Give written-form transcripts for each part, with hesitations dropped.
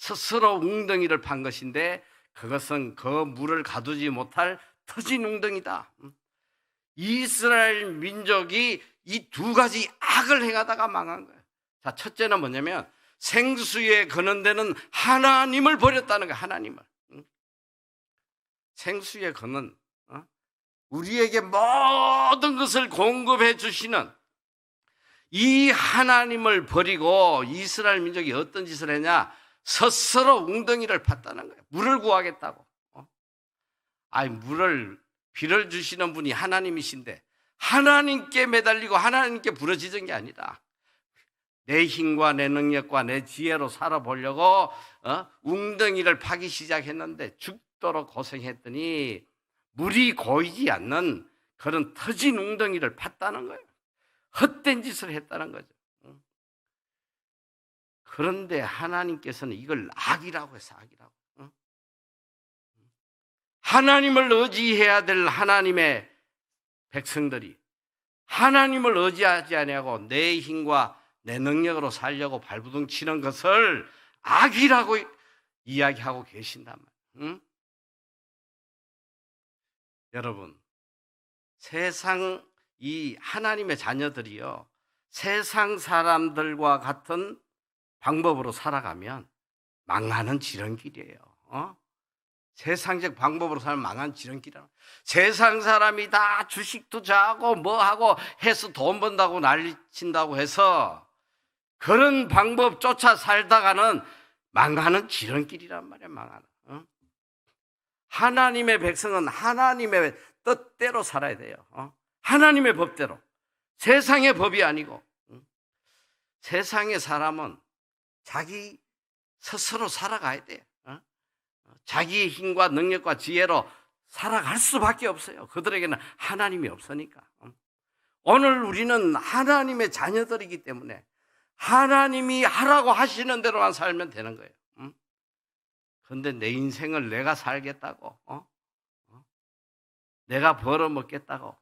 스스로 웅덩이를 판 것인데 그것은 그 물을 가두지 못할 터진 웅덩이다. 이스라엘 민족이 이 두 가지 악을 행하다가 망한 거예요. 자, 첫째는 뭐냐면 생수에 거는 데는 하나님을 버렸다는 거예요. 하나님을. 생수에 거는 우리에게 모든 것을 공급해 주시는 이 하나님을 버리고 이스라엘 민족이 어떤 짓을 했냐? 스스로 웅덩이를 팠다는 거예요. 물을 구하겠다고. 비를 주시는 분이 하나님이신데 하나님께 매달리고 하나님께 부르짖은 게 아니다. 내 힘과 내 능력과 내 지혜로 살아보려고 웅덩이를 파기 시작했는데 죽도록 고생했더니 물이 고이지 않는 그런 터진 웅덩이를 팠다는 거예요. 헛된 짓을 했다는 거죠. 그런데 하나님께서는 이걸 악이라고 해서 악이라고. 하나님을 의지해야 될 하나님의 백성들이 하나님을 의지하지 아니하고 내 힘과 내 능력으로 살려고 발부둥 치는 것을 악이라고 이야기하고 계신단 말이에요. 여러분, 세상 이 하나님의 자녀들이요, 세상 사람들과 같은 방법으로 살아가면 망하는 지름길이에요. 세상적 방법으로 살면 망한 지름길이에요. 세상 사람이 다 주식 투자하고 뭐하고 해서 돈 번다고 난리친다고 해서 그런 방법 쫓아 살다가는 망하는 지름길이란 말이에요. 망하는. 하나님의 백성은 하나님의 뜻대로 살아야 돼요. 하나님의 법대로. 세상의 법이 아니고. 세상의 사람은 자기 스스로 살아가야 돼요. 자기의 힘과 능력과 지혜로 살아갈 수밖에 없어요. 그들에게는 하나님이 없으니까. 오늘 우리는 하나님의 자녀들이기 때문에 하나님이 하라고 하시는 대로만 살면 되는 거예요. 그런데 내 인생을 내가 살겠다고, 내가 벌어먹겠다고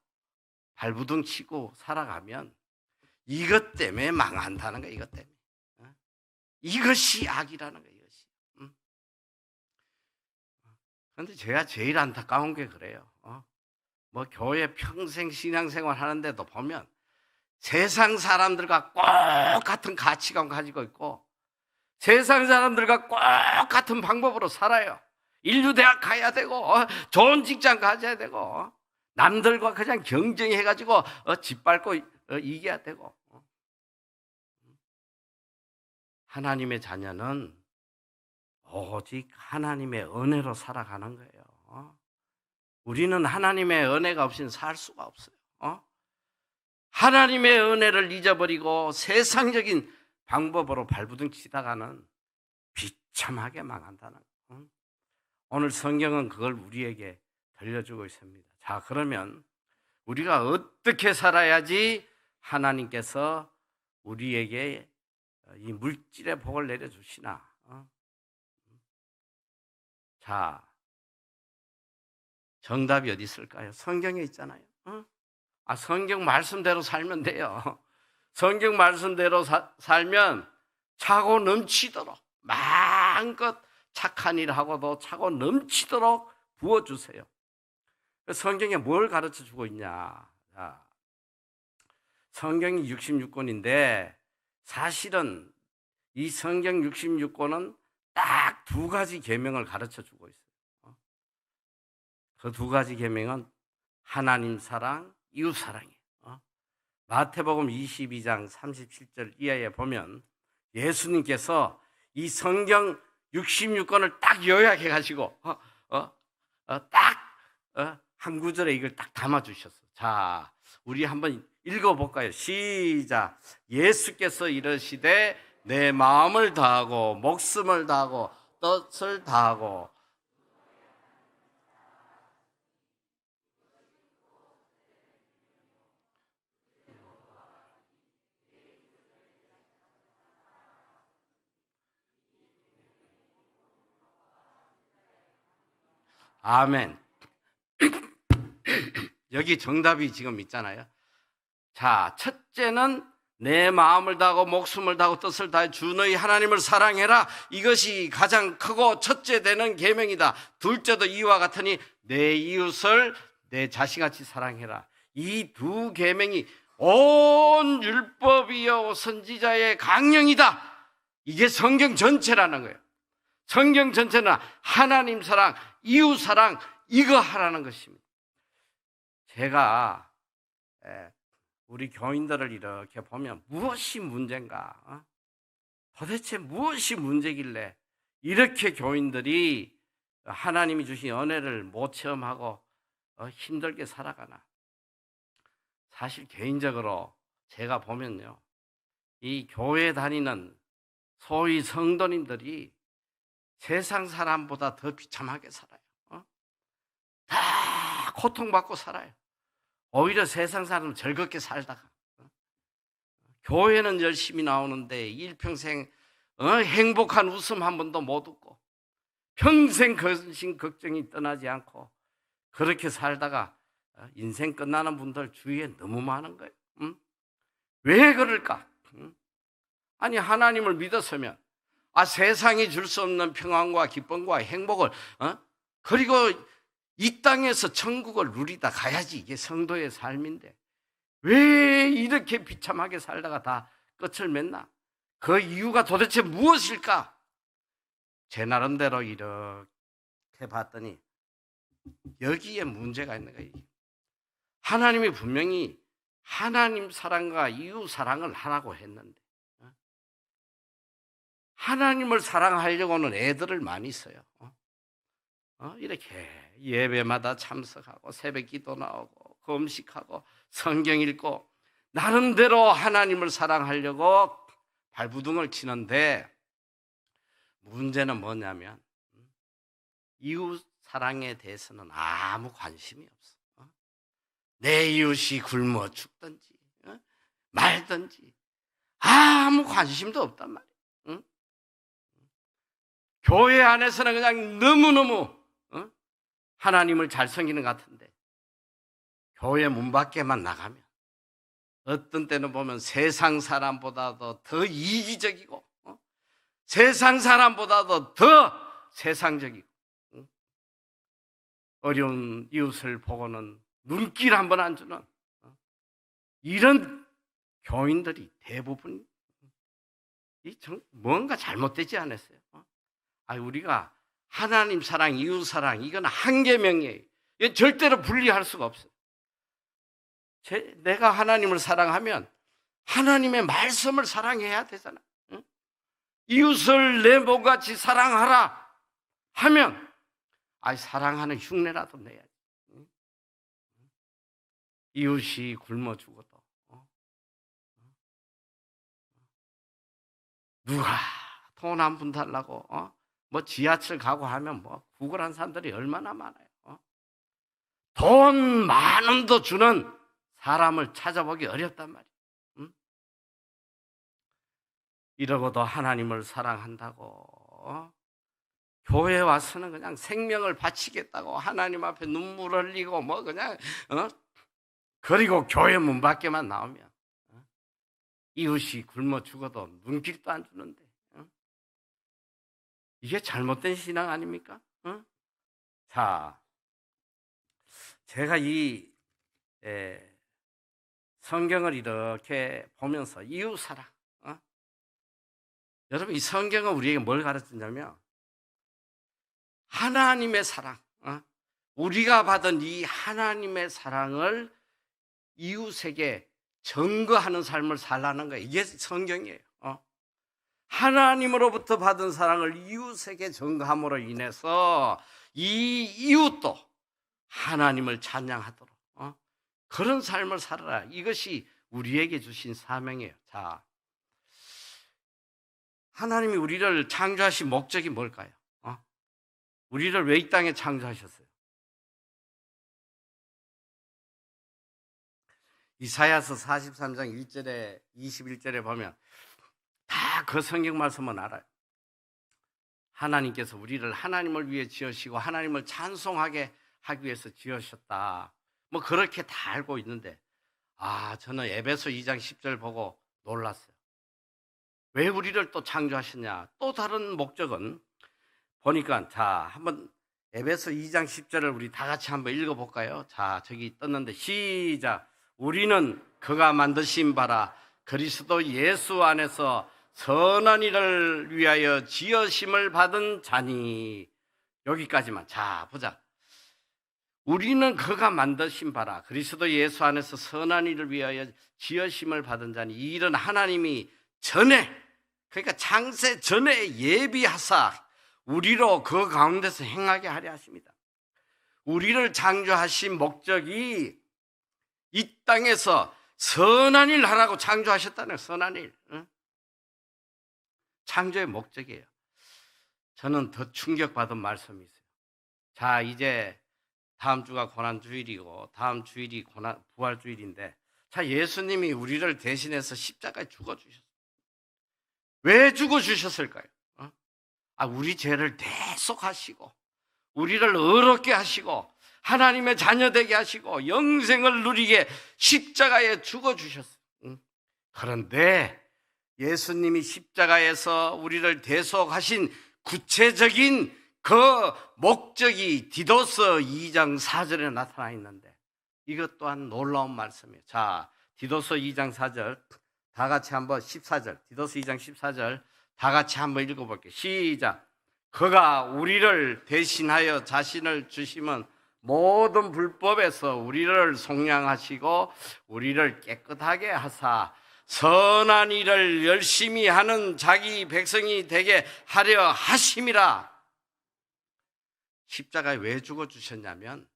발부둥 치고 살아가면 이것 때문에 망한다는 거예요. 이것 때문에. 이것이 악이라는 거예요. 이것이. 그런데 제가 제일 안타까운 게 그래요. 뭐 교회 평생 신앙생활 하는데도 보면 세상 사람들과 똑같은 가치관 가지고 있고 세상 사람들과 똑같은 방법으로 살아요. 인류대학 가야 되고 좋은 직장 가져야 되고 남들과 그냥 경쟁해가지고 짓밟고 이겨야 되고. 하나님의 자녀는 오직 하나님의 은혜로 살아가는 거예요. 우리는 하나님의 은혜가 없이는 살 수가 없어요. 하나님의 은혜를 잊어버리고 세상적인 방법으로 발부둥 치다가는 비참하게 망한다는 거예요. 오늘 성경은 그걸 우리에게 들려주고 있습니다. 자, 그러면 우리가 어떻게 살아야지 하나님께서 우리에게 이 물질의 복을 내려주시나? 자, 정답이 어디 있을까요? 성경에 있잖아요. 성경 말씀대로 살면 돼요. 성경 말씀대로 살면 차고 넘치도록 마음껏 착한 일 하고도 차고 넘치도록 부어주세요. 성경에 뭘 가르쳐 주고 있냐? 자, 성경이 66권인데 사실은 이 성경 66권은 딱 두 가지 계명을 가르쳐 주고 있어요. 그 두 가지 계명은 하나님 사랑, 이웃 사랑이에요. 마태복음 22장 37절 이하에 보면 예수님께서 이 성경 66권을 딱 요약해 가지고 딱 한 구절에 이걸 딱 담아 주셨어요. 자, 우리 한번 읽어볼까요? 시작. 예수께서 이르시되 내 마음을 다하고 목숨을 다하고 뜻을 다하고 아멘. 여기 정답이 지금 있잖아요. 자, 첫째는 내 마음을 다하고 목숨을 다하고 뜻을 다해 주 너희 하나님을 사랑해라. 이것이 가장 크고 첫째 되는 계명이다. 둘째도 이와 같으니 내 이웃을 내 자식같이 사랑해라. 이 두 계명이 온 율법이요 선지자의 강령이다. 이게 성경 전체라는 거예요. 성경 전체는 하나님 사랑, 이웃 사랑 이거 하라는 것입니다. 제가 우리 교인들을 이렇게 보면 무엇이 문제인가? 도대체 무엇이 문제길래 이렇게 교인들이 하나님이 주신 은혜를 못 체험하고 힘들게 살아가나? 사실 개인적으로 제가 보면요, 이 교회 다니는 소위 성도님들이 세상 사람보다 더 비참하게 살아요. 다 고통받고 살아요. 오히려 세상 사람은 즐겁게 살다가 교회는 열심히 나오는데 일평생 행복한 웃음 한 번도 못 웃고 평생 근심 걱정이 떠나지 않고 그렇게 살다가 인생 끝나는 분들 주위에 너무 많은 거예요. 왜 그럴까? 아니 하나님을 믿었으면 세상이 줄 수 없는 평안과 기쁨과 행복을 그리고 이 땅에서 천국을 누리다 가야지. 이게 성도의 삶인데 왜 이렇게 비참하게 살다가 다 끝을 맺나? 그 이유가 도대체 무엇일까? 제 나름대로 이렇게 봤더니 여기에 문제가 있는 거예요. 하나님이 분명히 하나님 사랑과 이웃 사랑을 하라고 했는데 하나님을 사랑하려고는 애들을 많이 써요. 이렇게 예배마다 참석하고 새벽 기도 나오고 금식하고 성경 읽고 나름대로 하나님을 사랑하려고 발부둥을 치는데 문제는 뭐냐면 이웃 사랑에 대해서는 아무 관심이 없어. 내 이웃이 굶어 죽든지 말든지 아무 관심도 없단 말이야. 교회 안에서는 그냥 너무너무 하나님을 잘 섬기는 것 같은데 교회 문 밖에만 나가면 어떤 때는 보면 세상 사람보다도 더 이기적이고 세상 사람보다도 더 세상적이고 어려운 이웃을 보고는 눈길 한 번 안 주는 이런 교인들이 대부분 뭔가 잘못되지 않았어요. 우리가 하나님 사랑, 이웃 사랑 이건 한 계명이에요. 이건 절대로 분리할 수가 없어요. 내가 하나님을 사랑하면 하나님의 말씀을 사랑해야 되잖아. 이웃을 내 몸같이 사랑하라 하면 사랑하는 흉내라도 내야지. 이웃이 굶어 죽어도 누가 돈 한 푼 달라고 뭐 지하철 가고 하면 구걸한 사람들이 얼마나 많아요. 돈 만 원도 주는 사람을 찾아보기 어렵단 말이에요. 이러고도 하나님을 사랑한다고 교회 와서는 그냥 생명을 바치겠다고 하나님 앞에 눈물 흘리고 그냥 그리고 교회 문 밖에만 나오면 이웃이 굶어 죽어도 눈길도 안 주는데 이게 잘못된 신앙 아닙니까? 자, 제가 이 성경을 이렇게 보면서 이웃 사랑 여러분 이 성경은 우리에게 뭘 가르치냐면 하나님의 사랑 우리가 받은 이 하나님의 사랑을 이웃에게 증거하는 삶을 살라는 거예요. 이게 성경이에요. 하나님으로부터 받은 사랑을 이웃에게 증거함으로 인해서 이 이웃도 하나님을 찬양하도록 그런 삶을 살아라. 이것이 우리에게 주신 사명이에요. 자, 하나님이 우리를 창조하신 목적이 뭘까요? 우리를 왜 이 땅에 창조하셨어요? 이사야서 43장 1절에 21절에 보면 다 그 성경 말씀은 알아요. 하나님께서 우리를 하나님을 위해 지으시고 하나님을 찬송하게 하기 위해서 지으셨다. 그렇게 다 알고 있는데 저는 에베소 2장 10절 보고 놀랐어요. 왜 우리를 또 창조하셨냐? 또 다른 목적은 보니까, 자, 한번 에베소 2장 10절을 우리 다 같이 한번 읽어볼까요? 자, 저기 떴는데 시작. 우리는 그가 만드신 바라 그리스도 예수 안에서 선한 일을 위하여 지으심을 받은 자니. 여기까지만. 자, 보자. 우리는 그가 만드신 바라 그리스도 예수 안에서 선한 일을 위하여 지으심을 받은 자니, 이 일은 하나님이 전에, 그러니까 창세 전에 예비하사 우리로 그 가운데서 행하게 하려 하십니다. 우리를 창조하신 목적이 이 땅에서 선한 일 하라고 창조하셨다는, 선한 일. 창조의 목적이에요. 저는 더 충격받은 말씀이 있어요. 자, 이제 다음 주가 고난주일이고 다음 주일이 부활주일인데, 자, 예수님이 우리를 대신해서 십자가에 죽어주셨어요. 왜 죽어주셨을까요? 우리 죄를 대속하시고 우리를 의롭게 하시고 하나님의 자녀 되게 하시고 영생을 누리게 십자가에 죽어주셨어요. 그런데 예수님이 십자가에서 우리를 대속하신 구체적인 그 목적이 디도서 2장 4절에 나타나 있는데, 이것 또한 놀라운 말씀이에요. 자, 디도서 2장 4절 다 같이 한번, 14절, 디도서 2장 14절 다 같이 한번 읽어볼게요. 시작. 그가 우리를 대신하여 자신을 주심은 모든 불법에서 우리를 속량하시고 우리를 깨끗하게 하사 선한 일을 열심히 하는 자기 백성이 되게 하려 하심이라. 십자가에 왜 죽어주셨냐면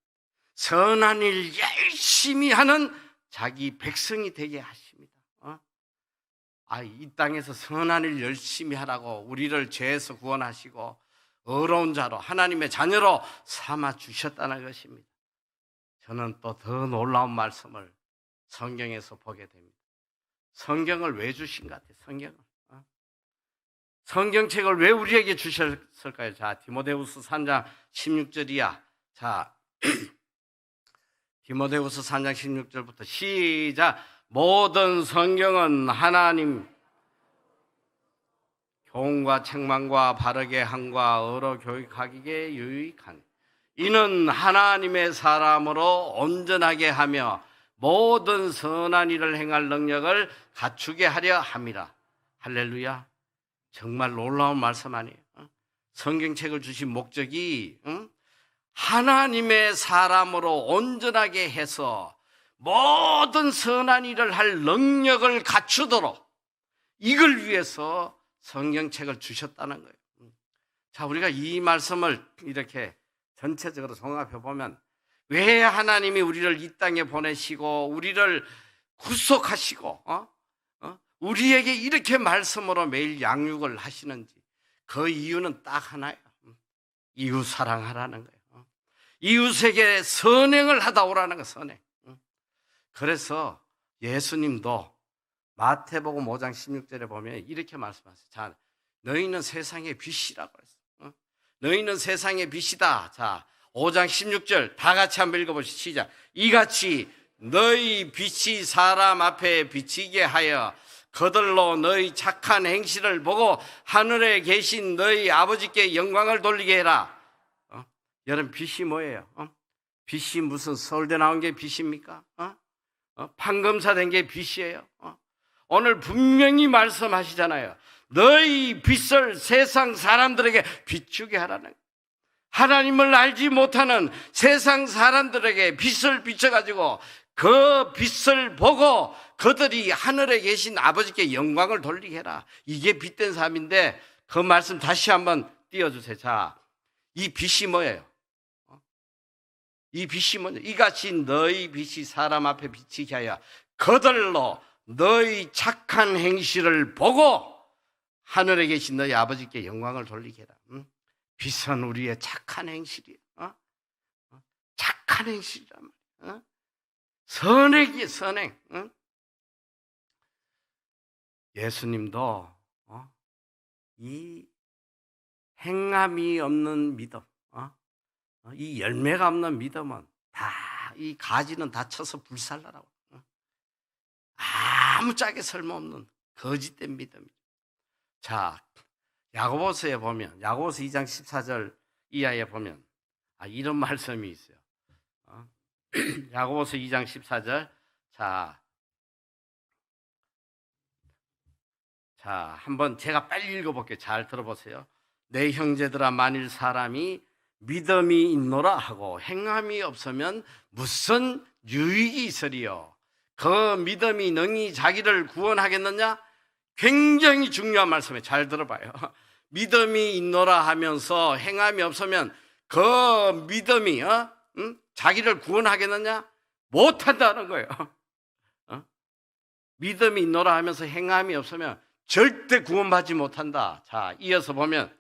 선한 일 열심히 하는 자기 백성이 되게 하십니다. 이 땅에서 선한 일 열심히 하라고 우리를 죄에서 구원하시고 의로운 자로 하나님의 자녀로 삼아 주셨다는 것입니다. 저는 또 더 놀라운 말씀을 성경에서 보게 됩니다. 성경을 왜 주신 것 같아요? 성경을. 성경책을 왜 우리에게 주셨을까요? 자, 디모데후서 3장 16절이야. 자, 디모데후서 3장 16절부터 시작. 모든 성경은 하나님 교훈과 책망과 바르게 함과 의로 교육하기에 유익하니 이는 하나님의 사람으로 온전하게 하며 모든 선한 일을 행할 능력을 갖추게 하려 함이라. 할렐루야. 정말 놀라운 말씀 아니에요? 성경책을 주신 목적이 하나님의 사람으로 온전하게 해서 모든 선한 일을 할 능력을 갖추도록, 이걸 위해서 성경책을 주셨다는 거예요. 자, 우리가 이 말씀을 이렇게 전체적으로 종합해 보면, 왜 하나님이 우리를 이 땅에 보내시고 우리를 구속하시고 우리에게 이렇게 말씀으로 매일 양육을 하시는지, 그 이유는 딱 하나예요. 이웃 사랑하라는 거예요. 이웃에게 선행을 하다 오라는 거예요. 선행. 그래서 예수님도 마태복음 5장 16절에 보면 이렇게 말씀하세요. 자, 너희는 세상의 빛이라고 했어요. 너희는 세상의 빛이다. 자, 5장 16절 다 같이 한번 읽어보시죠. 시작. 이같이 너희 빛이 사람 앞에 비치게 하여 그들로 너희 착한 행실을 보고 하늘에 계신 너희 아버지께 영광을 돌리게 해라. 여러분, 빛이 뭐예요? 빛이 무슨 서울대 나온 게 빛입니까? 판검사 된 게 빛이에요. 오늘 분명히 말씀하시잖아요. 너희 빛을 세상 사람들에게 비추게 하라는 거예요. 하나님을 알지 못하는 세상 사람들에게 빛을 비춰가지고 그 빛을 보고 그들이 하늘에 계신 아버지께 영광을 돌리게 해라. 이게 빛된 삶인데, 그 말씀 다시 한번 띄워주세요. 자, 이 빛이 뭐예요? 이 빛이 뭐냐? 이같이 너희 빛이 사람 앞에 비치게 하여 그들로 너희 착한 행실을 보고 하늘에 계신 너희 아버지께 영광을 돌리게 해라. 빛은 우리의 착한 행실이에요. 착한 행실이란 말이에요. 선행이에요, 선행. 예수님도 이 행함이 없는 믿음, 이 열매가 없는 믿음은 다, 이 가지는 다 쳐서 불살라라고. 아무 짝에 쓸모없는 거짓된 믿음이죠. 자, 야고보서에 보면, 야고보서 2장 14절 이하에 보면 이런 말씀이 있어요. 야고보서 2장 14절. 자, 한번 제가 빨리 읽어볼게요. 잘 들어보세요. 내 형제들아, 만일 사람이 믿음이 있노라 하고 행함이 없으면 무슨 유익이 있으리요? 그 믿음이 능히 자기를 구원하겠느냐? 굉장히 중요한 말씀이에요. 잘 들어봐요. 믿음이 있노라 하면서 행함이 없으면 그 믿음이 자기를 구원하겠느냐? 못한다는 거예요. 믿음이 있노라 하면서 행함이 없으면 절대 구원받지 못한다. 자, 이어서 보면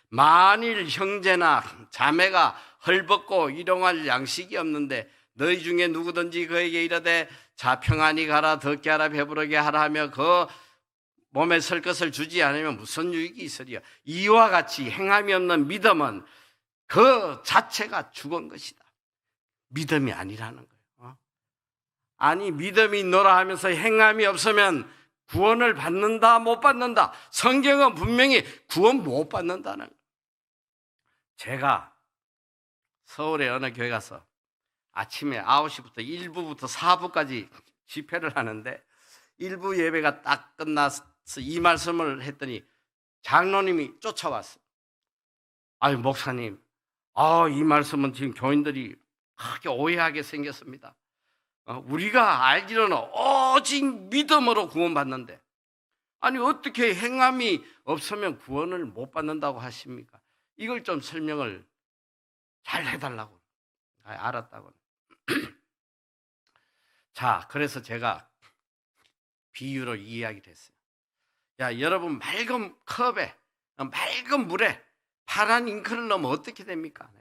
만일 형제나 자매가 헐벗고 일용할 양식이 없는데 너희 중에 누구든지 그에게 이르되 자 평안히 가라, 덥게 하라, 배부르게 하라 하며 그 몸에 설 것을 주지 않으면 무슨 유익이 있으리요? 이와 같이 행함이 없는 믿음은 그 자체가 죽은 것이다. 믿음이 아니라는 거예요. 아니, 믿음이 있노라 하면서 행함이 없으면 구원을 받는다, 못 받는다? 성경은 분명히 구원 못 받는다는 거예요. 제가 서울의 어느 교회 가서 아침에 9시부터 1부부터 4부까지 집회를 하는데 1부 예배가 딱 끝나서 이 말씀을 했더니 장로님이 쫓아왔어요. 아유, 목사님, 이 말씀은 지금 교인들이 크게 오해하게 생겼습니다. 우리가 알기로는 오직 믿음으로 구원받는데 아니 어떻게 행함이 없으면 구원을 못 받는다고 하십니까? 이걸 좀 설명을 잘 해달라고. 알았다고. 자, 그래서 제가 비유로 이야기를 했어요. 야, 여러분, 맑은 컵에 맑은 물에 파란 잉크를 넣으면 어떻게 됩니까?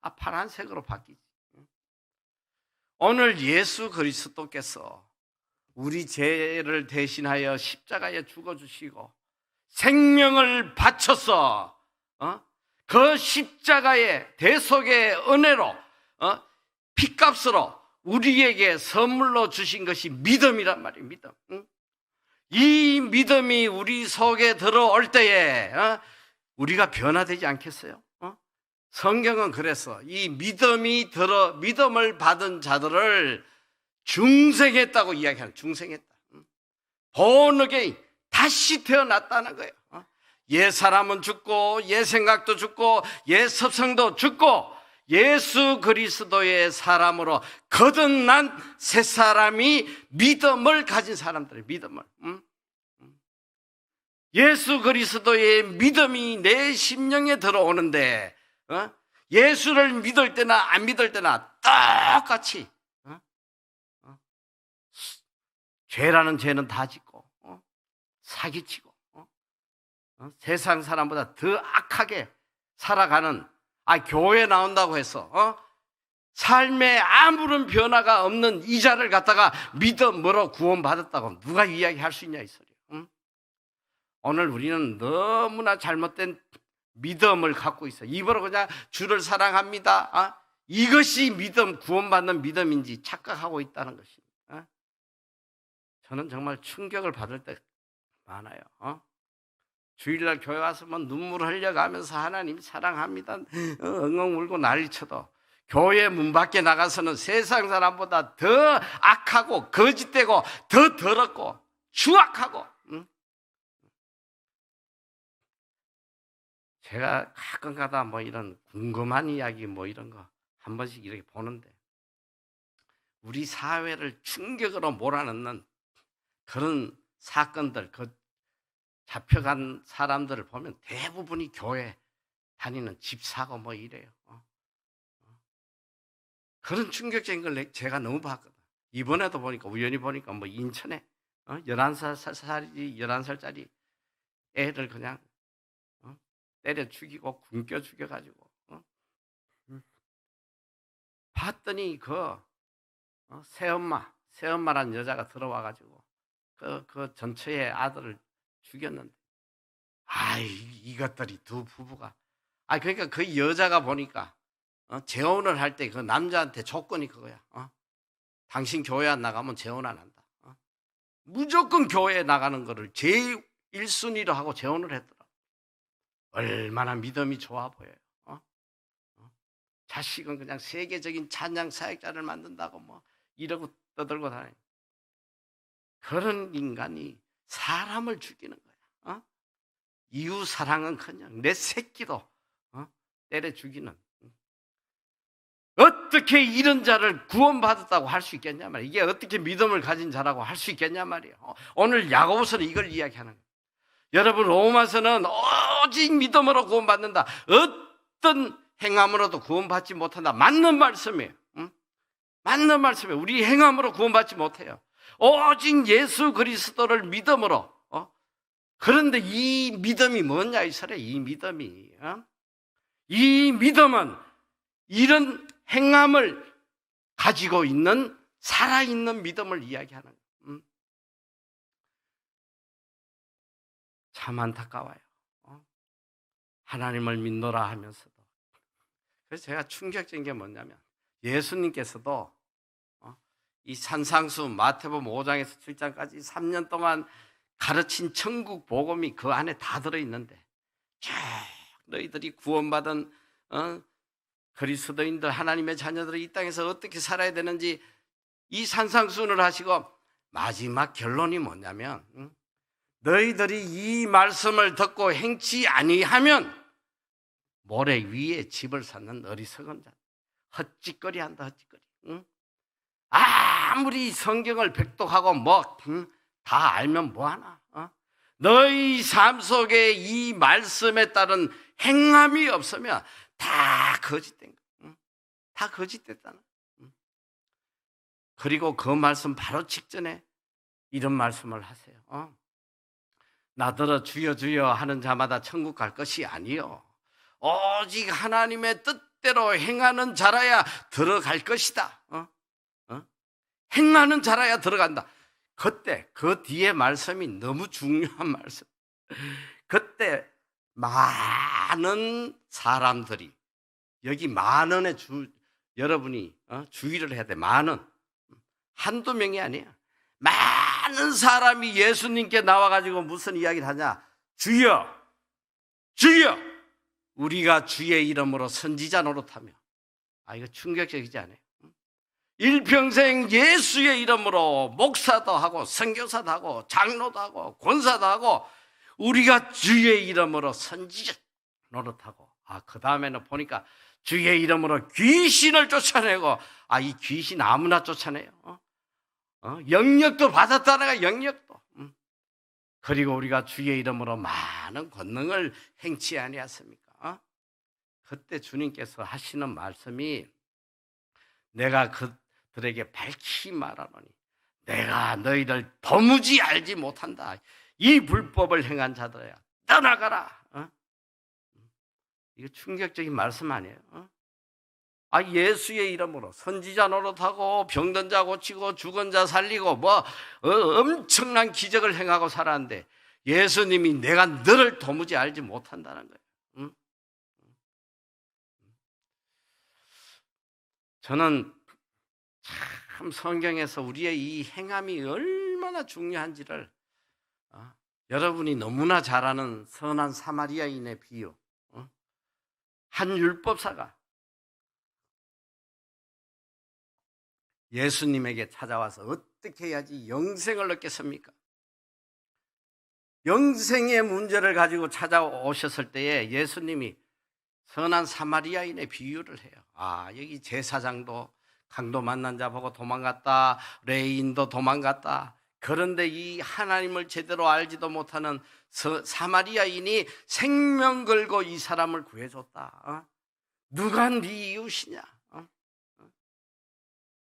파란색으로 바뀌지. 오늘 예수 그리스도께서 우리 죄를 대신하여 십자가에 죽어주시고 생명을 바쳐서 그 십자가의 대속의 은혜로 핏값으로 우리에게 선물로 주신 것이 믿음이란 말이에요. 믿음. 이 믿음이 우리 속에 들어올 때에 우리가 변화되지 않겠어요? 성경은 그래서 이 믿음을 받은 자들을 중생했다고 이야기하는, 중생했다. born again, 다시 태어났다는 거예요. 옛 사람은 죽고 옛 생각도 죽고 옛 습성도 죽고 예수 그리스도의 사람으로 거듭난 새 사람이 믿음을 가진 사람들의 믿음을. 예수 그리스도의 믿음이 내 심령에 들어오는데 예수를 믿을 때나 안 믿을 때나 똑같이 죄라는 죄는 다 짓고 사기치고 세상 사람보다 더 악하게 살아가는 교회 나온다고 해서 삶에 아무런 변화가 없는 이자를 갖다가 믿음으로 구원받았다고 누가 이야기할 수 있냐 이 소리예요. 오늘 우리는 너무나 잘못된 믿음을 갖고 있어요. 입으로 그냥 주를 사랑합니다. 이것이 믿음, 구원받는 믿음인지 착각하고 있다는 것입니다. 저는 정말 충격을 받을 때 많아요. 주일날 교회 왔으면 눈물 흘려가면서 하나님 사랑합니다 엉엉 울고 난리쳐도 교회 문 밖에 나가서는 세상 사람보다 더 악하고 거짓되고 더 더럽고 추악하고. 제가 가끔가다 이런 궁금한 이야기 이런 거 한 번씩 이렇게 보는데 우리 사회를 충격으로 몰아넣는 그런 사건들, 잡혀간 사람들을 보면 대부분이 교회 다니는 집사고 이래요. 그런 충격적인 걸 제가 너무 봤거든. 이번에도 보니까 우연히 보니까 인천에 11살짜리 애를 그냥 때려 죽이고 굶겨 죽여가지고 봤더니 새엄마란 여자가 들어와가지고 그 전처의 아들을 죽였는데 이것들이 두 부부가 그러니까 그 여자가 보니까 재혼을 할 때 그 남자한테 조건이 그거야. 당신 교회 안 나가면 재혼 안 한다. 무조건 교회에 나가는 거를 제일 1순위로 하고 재혼을 했더라. 얼마나 믿음이 좋아 보여요. 자식은 그냥 세계적인 찬양 사역자를 만든다고 뭐 이러고 떠들고 다니는 그런 인간이 사람을 죽이는 거야. 이웃 사랑은커녕 내 새끼도 때려 죽이는. 어떻게 이런 자를 구원받았다고 할 수 있겠냐 말이야. 이게 어떻게 믿음을 가진 자라고 할 수 있겠냐 말이야. 오늘 야고보서는 이걸 이야기하는 거예요. 여러분, 로마서는 오직 믿음으로 구원받는다. 어떤 행함으로도 구원받지 못한다. 맞는 말씀이에요. 맞는 말씀이에요. 우리 행함으로 구원받지 못해요. 오직 예수 그리스도를 믿음으로. 그런데 이 믿음이 뭐냐 이스라엘. 이 믿음은 이런 행함을 가지고 있는 살아있는 믿음을 이야기하는 거예요. 참 안타까워요. 하나님을 믿노라 하면서도. 그래서 제가 충격적인 게 뭐냐면 예수님께서도 이 산상수 마태복음 5장에서 7장까지 3년 동안 가르친 천국 복음이 그 안에 다 들어있는데 쭉 너희들이 구원받은 그리스도인들 하나님의 자녀들이 이 땅에서 어떻게 살아야 되는지 이 산상수훈을 하시고 마지막 결론이 뭐냐면 너희들이 이 말씀을 듣고 행치 아니하면 모래 위에 집을 쌓는 어리석은 자 헛짓거리한다. 헛짓거리. 아무리 성경을 백독하고 뭐 다 알면 뭐하나. 너희 삶 속에 이 말씀에 따른 행함이 없으면 다 거짓된 거야. 다 거짓됐다는. 그리고 그 말씀 바로 직전에 이런 말씀을 하세요. 나더러 주여 주여 하는 자마다 천국 갈 것이 아니요 오직 하나님의 뜻대로 행하는 자라야 들어갈 것이다. 행하는 자라야 들어간다. 그때 그 뒤에 말씀이 너무 중요한 말씀. 그때 많은 사람들이 여기 만원의 여러분이 주의를 해야 돼. 만원. 한두 명이 아니야. 많은 사람이 예수님께 나와가지고 무슨 이야기를 하냐. 주여 주여 우리가 주의 이름으로 선지자 노릇하며. 이거 충격적이지 않아요? 일평생 예수의 이름으로 목사도 하고 선교사도 하고 장로도 하고 권사도 하고 우리가 주의 이름으로 선지자 노릇하고 그 다음에는 보니까 주의 이름으로 귀신을 쫓아내고 이 귀신 아무나 쫓아내요. 영역도 받았다가 영역도. 그리고 우리가 주의 이름으로 많은 권능을 행치 아니하습니까? 그때 주님께서 하시는 말씀이 내가 그들에게 밝히 말하노니 내가 너희들 도무지 알지 못한다. 이 불법을 행한 자들아 떠나가라. 이거 충격적인 말씀 아니에요? 예수의 이름으로 선지자 노릇하고 병든 자 고치고 죽은 자 살리고 엄청난 기적을 행하고 살았는데 예수님이 내가 너를 도무지 알지 못한다는 거예요. 저는 참 성경에서 우리의 이 행함이 얼마나 중요한지를 여러분이 너무나 잘 아는 선한 사마리아인의 비유. 한 율법사가 예수님에게 찾아와서 어떻게 해야지 영생을 얻겠습니까? 영생의 문제를 가지고 찾아오셨을 때에 예수님이 선한 사마리아인의 비유를 해요. 여기 제사장도 강도 만난 자 보고 도망갔다. 레인도 도망갔다. 그런데 이 하나님을 제대로 알지도 못하는 사마리아인이 생명 걸고 이 사람을 구해줬다. 누가 네 이웃이냐?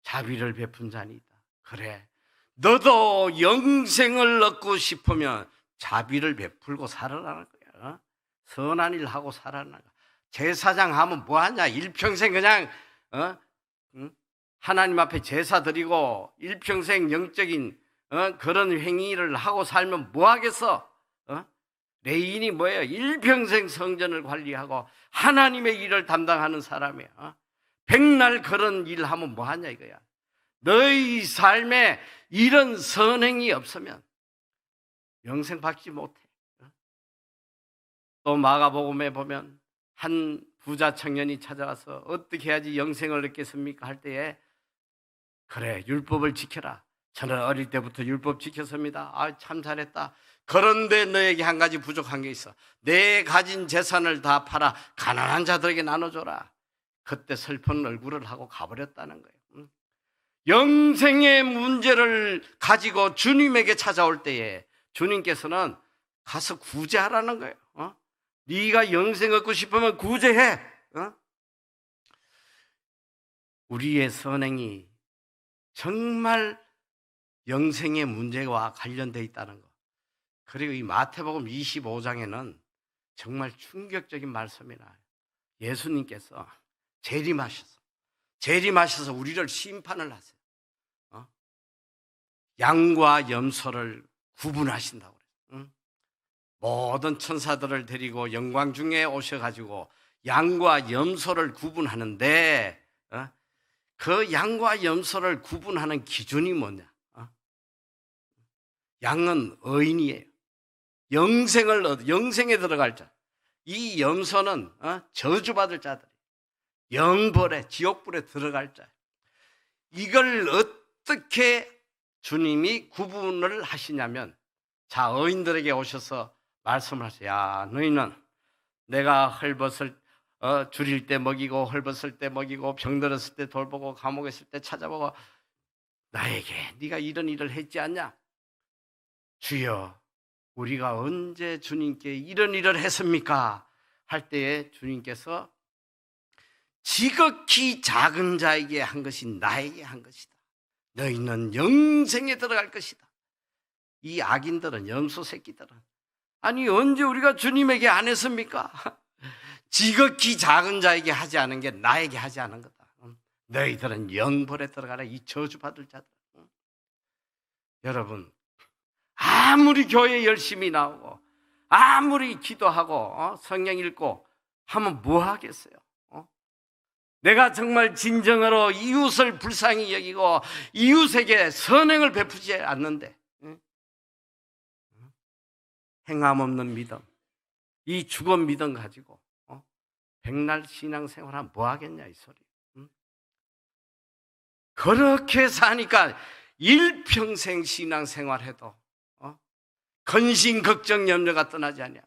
자비를 베푼 자니다. 그래, 너도 영생을 얻고 싶으면 자비를 베풀고 살아라는 거야. 선한 일 하고 살아라는 거야. 제사장 하면 뭐하냐? 일평생 그냥 하나님 앞에 제사 드리고 일평생 영적인 그런 행위를 하고 살면 뭐하겠어? 레인이 뭐예요? 일평생 성전을 관리하고 하나님의 일을 담당하는 사람이야. 백날 그런 일 하면 뭐하냐 이거야. 너희 삶에 이런 선행이 없으면 영생 받지 못해. 또 마가복음에 보면 한 부자 청년이 찾아와서 어떻게 해야지 영생을 얻겠습니까? 할 때에 그래, 율법을 지켜라. 저는 어릴 때부터 율법 지켰습니다. 아, 참 잘했다. 그런데 너에게 한 가지 부족한 게 있어. 내 가진 재산을 다 팔아 가난한 자들에게 나눠줘라. 그때 슬픈 얼굴을 하고 가버렸다는 거예요. 영생의 문제를 가지고 주님에게 찾아올 때에 주님께서는 가서 구제하라는 거예요. 네가 영생 얻고 싶으면 구제해. 우리의 선행이 정말 영생의 문제와 관련되어 있다는 것. 그리고 이 마태복음 25장에는 정말 충격적인 말씀이 나요. 예수님께서 재림하셔서 우리를 심판을 하세요. 양과 염소를 구분하신다고 그래요. 모든 천사들을 데리고 영광 중에 오셔가지고 양과 염소를 구분하는데 그 양과 염소를 구분하는 기준이 뭐냐? 양은 의인이에요. 영생에 들어갈 자. 이 염소는 저주받을 자들, 영벌에, 지옥불에 들어갈 자. 이걸 어떻게 주님이 구분을 하시냐면, 자, 의인들에게 오셔서 말씀을 하세요. 야, 너희는 내가 헐벗을 줄일 때 먹이고 헐벗을 때 먹이고 병들었을 때 돌보고 감옥에 있을 때 찾아보고 나에게 네가 이런 일을 했지 않냐? 주여, 우리가 언제 주님께 이런 일을 했습니까? 할 때에 주님께서 지극히 작은 자에게 한 것이 나에게 한 것이다. 너희는 영생에 들어갈 것이다. 이 악인들은, 염소 새끼들은, 아니 언제 우리가 주님에게 안 했습니까? 지극히 작은 자에게 하지 않은 게 나에게 하지 않은 거다. 너희들은 영벌에 들어가라, 이 저주받을 자들. 여러분, 아무리 교회 열심히 나오고 아무리 기도하고 성경 읽고 하면 뭐 하겠어요? 내가 정말 진정으로 이웃을 불쌍히 여기고 이웃에게 선행을 베푸지 않는데 행함 없는 믿음, 이 죽은 믿음 가지고 백날 신앙생활하면 뭐 하겠냐 이 소리. 그렇게 사니까 일평생 신앙생활해도 근심 걱정 염려가 떠나지 않냐.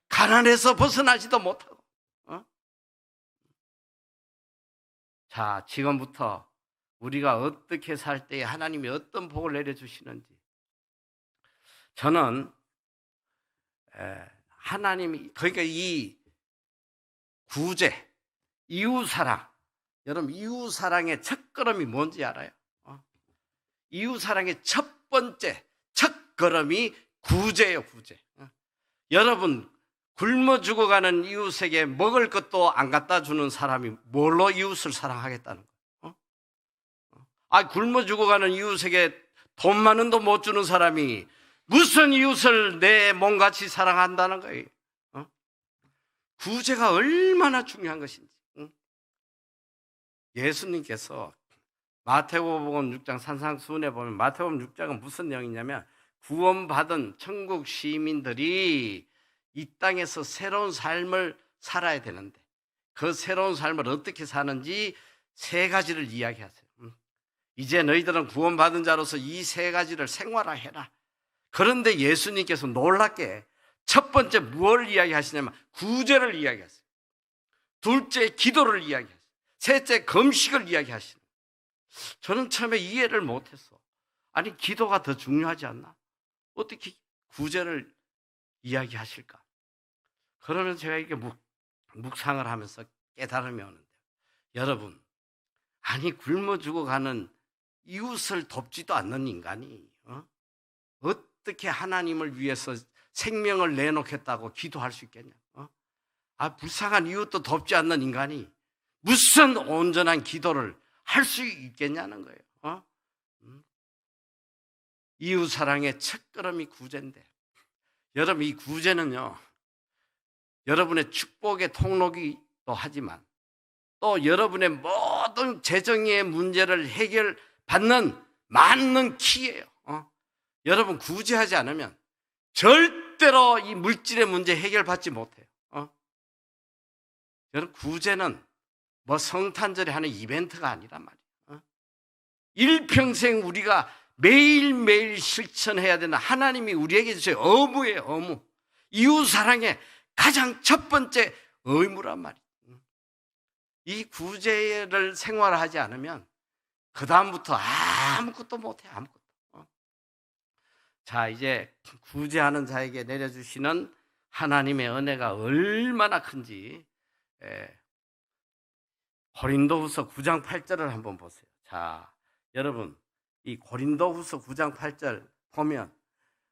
가난해서 벗어나지도 못하고. 자, 지금부터 우리가 어떻게 살 때에 하나님이 어떤 복을 내려주시는지, 저는 하나님이, 그러니까 이 구제, 이웃사랑, 여러분 이웃사랑의 첫걸음이 뭔지 알아요? 이웃사랑의 첫 번째 첫걸음이 구제예요. 구제. 여러분, 굶어 죽어가는 이웃에게 먹을 것도 안 갖다 주는 사람이 뭘로 이웃을 사랑하겠다는 거예요? 굶어 죽어가는 이웃에게 돈 많은 돈 못 주는 사람이 무슨 이웃을 내 몸같이 사랑한다는 거예요? 구제가 얼마나 중요한 것인지. 예수님께서 마태복음 6장 산상수훈에 보면 마태복음 6장은 무슨 내용이냐면 구원받은 천국 시민들이 이 땅에서 새로운 삶을 살아야 되는데 그 새로운 삶을 어떻게 사는지 세 가지를 이야기하세요. 이제 너희들은 구원받은 자로서 이 세 가지를 생활화해라. 그런데 예수님께서 놀랍게 첫 번째 뭘 이야기하시냐면 구제를 이야기하세요. 둘째 기도를 이야기하세요. 셋째 금식을 이야기하시는 거예요. 저는 처음에 이해를 못했어. 아니 기도가 더 중요하지 않나? 어떻게 구제를 이야기하실까? 그러면 제가 이렇게 묵상을 하면서 깨달음이 오는데, 여러분, 아니 굶어 죽어가는 이웃을 돕지도 않는 인간이 어떻게 하나님을 위해서 생명을 내놓겠다고 기도할 수 있겠냐? 불쌍한 이웃도 돕지 않는 인간이 무슨 온전한 기도를 할 수 있겠냐는 거예요. 이웃사랑의 첫걸음이 구제인데, 여러분 이 구제는요, 여러분의 축복의 통로기도 하지만 또 여러분의 모든 재정의 문제를 해결받는 맞는 키예요. 여러분, 구제하지 않으면 절대로 이 물질의 문제 해결받지 못해요. 여러분, 구제는 뭐 성탄절에 하는 이벤트가 아니란 말이에요. 일평생 우리가 매일매일 실천해야 되는 하나님이 우리에게 주신 의무예요. 의무. 이웃사랑의 가장 첫 번째 의무란 말이에요. 이 구제를 생활하지 않으면 그 다음부터 아무것도 못해. 아무것도. 자, 이제 구제하는 자에게 내려주시는 하나님의 은혜가 얼마나 큰지 고린도후서 9장 8절을 한번 보세요. 자, 여러분, 이 고린도후서 9장 8절 보면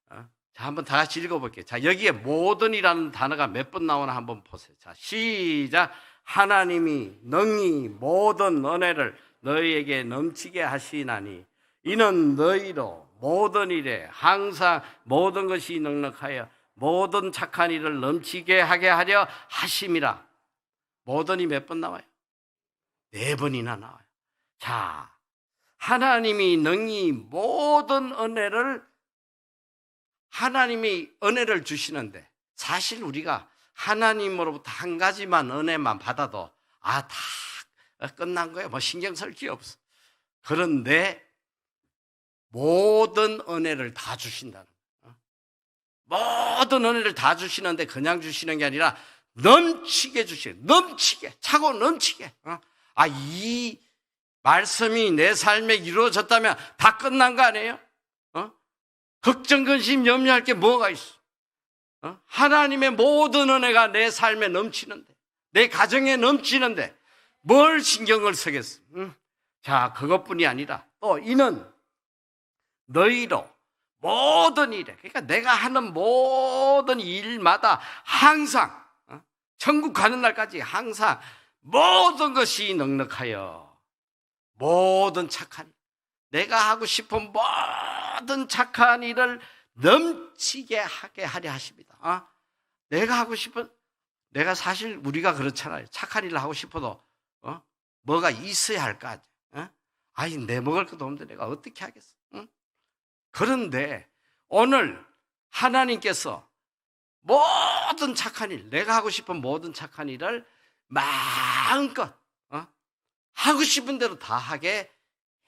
자, 한번 다 같이 읽어볼게요. 자, 여기에 모든이라는 단어가 몇 번 나오나 한번 보세요. 자, 시작. 하나님이 능히 모든 은혜를 너희에게 넘치게 하시나니 이는 너희로 모든 일에 항상 모든 것이 넉넉하여 모든 착한 일을 넘치게 하게 하려 하심이라. 모든이 몇 번 나와요? 4번이나 나와요. 자, 하나님이 능히 모든 하나님이 은혜를 주시는데, 사실 우리가 하나님으로부터 한 가지만 은혜만 받아도 다 끝난 거예요. 뭐 신경 쓸 게 없어. 그런데 모든 은혜를 다 주신다는 거예요. 모든 은혜를 다 주시는데 그냥 주시는 게 아니라 넘치게 주시는, 넘치게, 차고 넘치게. 이 말씀이 내 삶에 이루어졌다면 다 끝난 거 아니에요? 걱정, 근심, 염려할 게 뭐가 있어? 하나님의 모든 은혜가 내 삶에 넘치는데, 내 가정에 넘치는데 뭘 신경을 쓰겠어? 자, 그것뿐이 아니라 또 이는 너희로 모든 일에, 그러니까 내가 하는 모든 일마다 항상 천국 가는 날까지 항상 모든 것이 넉넉하여 모든 착한 일, 내가 하고 싶은 모든 착한 일을 넘치게 하게 하려 하십니다. 내가 하고 싶은, 내가 사실 우리가 그렇잖아요. 착한 일을 하고 싶어도 뭐가 있어야 할 거 아니야. 아니, 내 먹을 것도 없는데 내가 어떻게 하겠어? 그런데 오늘 하나님께서 모든 착한 일, 내가 하고 싶은 모든 착한 일을 마음껏 하고 싶은 대로 다 하게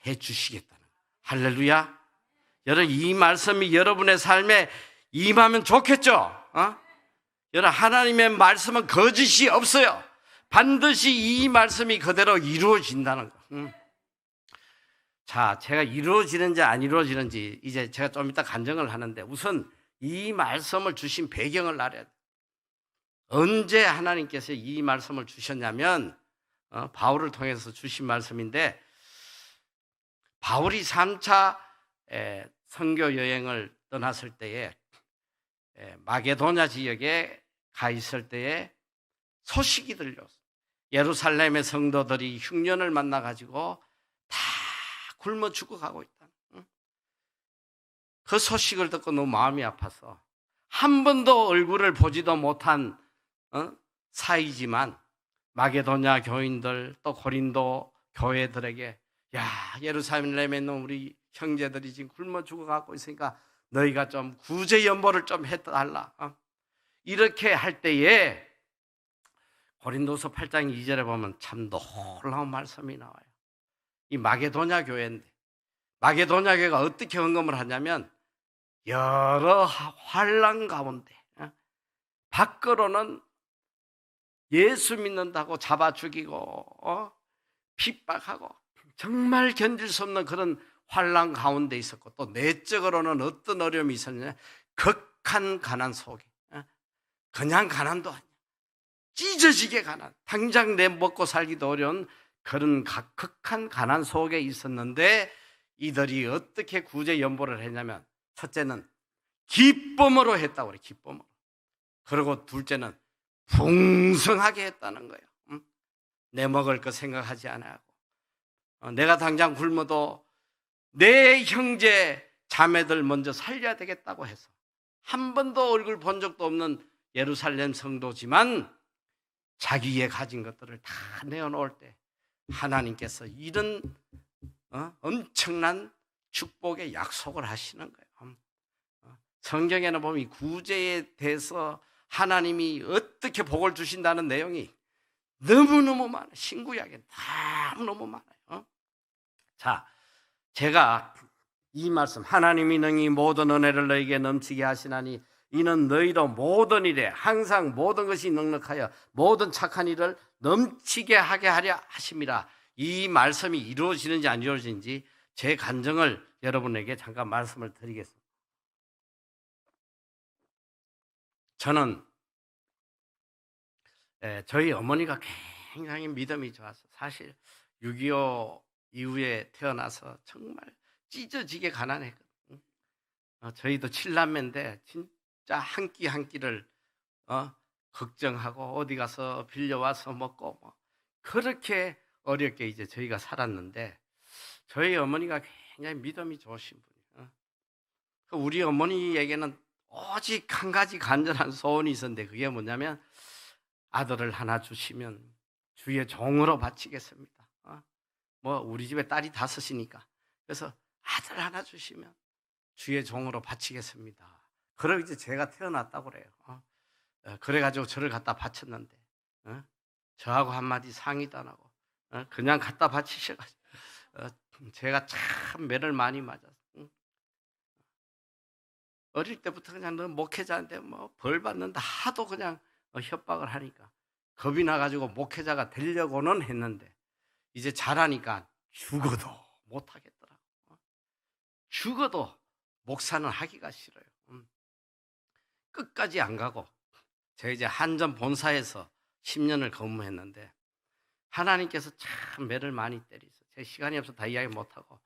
해 주시겠다는 거예요. 할렐루야. 여러분, 이 말씀이 여러분의 삶에 임하면 좋겠죠? 여러분, 하나님의 말씀은 거짓이 없어요. 반드시 이 말씀이 그대로 이루어진다는 거. 자, 제가 이루어지는지 안 이루어지는지 이제 제가 좀 이따 간증을 하는데, 우선 이 말씀을 주신 배경을 알아야 돼요. 언제 하나님께서 이 말씀을 주셨냐면 바울을 통해서 주신 말씀인데, 바울이 3차 선교 여행을 떠났을 때에 마게도냐 지역에 가 있을 때에 소식이 들려서 예루살렘의 성도들이 흉년을 만나가지고 다 굶어 죽어가고 있다. 그 소식을 듣고 너무 마음이 아파서 한 번도 얼굴을 보지도 못한 사이지만 마게도냐 교인들 또 고린도 교회들에게, 야, 예루살렘에 있는 우리 형제들이 지금 굶어 죽어가고 있으니까 너희가 좀 구제 연보를 좀 해달라. 이렇게 할 때에 고린도서 8장 2절에 보면 참 놀라운 말씀이 나와요. 이 마게도냐 교회인데, 마게도냐 교회가 어떻게 헌금을 하냐면 여러 환난 가운데 밖으로는 예수 믿는다고 잡아 죽이고 핍박하고 정말 견딜 수 없는 그런 환난 가운데 있었고, 또 내적으로는 어떤 어려움이 있었느냐, 극한 가난 속에, 그냥 가난도 아니야, 찢어지게 가난, 당장 내 먹고 살기도 어려운 그런 극한 가난 속에 있었는데, 이들이 어떻게 구제 연보를 했냐면, 첫째는 기쁨으로 했다고 그래. 기쁨으로. 그리고 둘째는 풍성하게 했다는 거예요. 내 먹을 거 생각하지 않아요. 내가 당장 굶어도 내 형제 자매들 먼저 살려야 되겠다고 해서 한 번도 얼굴 본 적도 없는 예루살렘 성도지만 자기의 가진 것들을 다 내어놓을 때 하나님께서 이런 엄청난 축복의 약속을 하시는 거예요. 성경에는 보면 이 구제에 대해서 하나님이 어떻게 복을 주신다는 내용이 너무너무 많아요. 신구약에 너무너무 많아요. 자, 제가 이 말씀, 하나님이 능히 모든 은혜를 너에게 넘치게 하시나니 이는 너희로 모든 일에 항상 모든 것이 넉넉하여 모든 착한 일을 넘치게 하게 하려 하심이라. 이 말씀이 이루어지는지 안 이루어지는지 제 간증을 여러분에게 잠깐 말씀을 드리겠습니다. 저는 저희 어머니가 굉장히 믿음이 좋아서 사실 6.25 이후에 태어나서 정말 찢어지게 가난했거든요. 저희도 7남매인데 진짜 한 끼 한 끼를 걱정하고 어디 가서 빌려와서 먹고 뭐 그렇게 어렵게 이제 저희가 살았는데 저희 어머니가 굉장히 믿음이 좋으신 분이에요. 우리 어머니에게는 오직 한 가지 간절한 소원이 있었는데 그게 뭐냐면 아들을 하나 주시면 주의 종으로 바치겠습니다. 뭐 우리 집에 딸이 5이니까 그래서 아들 하나 주시면 주의 종으로 바치겠습니다. 그러고 이제 제가 태어났다고 그래요. 그래가지고 저를 갖다 바쳤는데 저하고 한마디 상의도 안 하고 그냥 갖다 바치셔가지고 제가 참 매를 많이 맞았어요. 어릴 때부터 그냥 너 목회자인데 뭐 벌 받는다 하도 그냥 협박을 하니까 겁이 나가지고 목회자가 되려고는 했는데 이제 자라니까 죽어도 못 하겠더라고. 죽어도 목사는 하기가 싫어요. 끝까지 안 가고 제가 이제 한전 본사에서 10년을 근무했는데 하나님께서 참 매를 많이 때리셔. 제 시간이 없어서 다 이야기 못 하고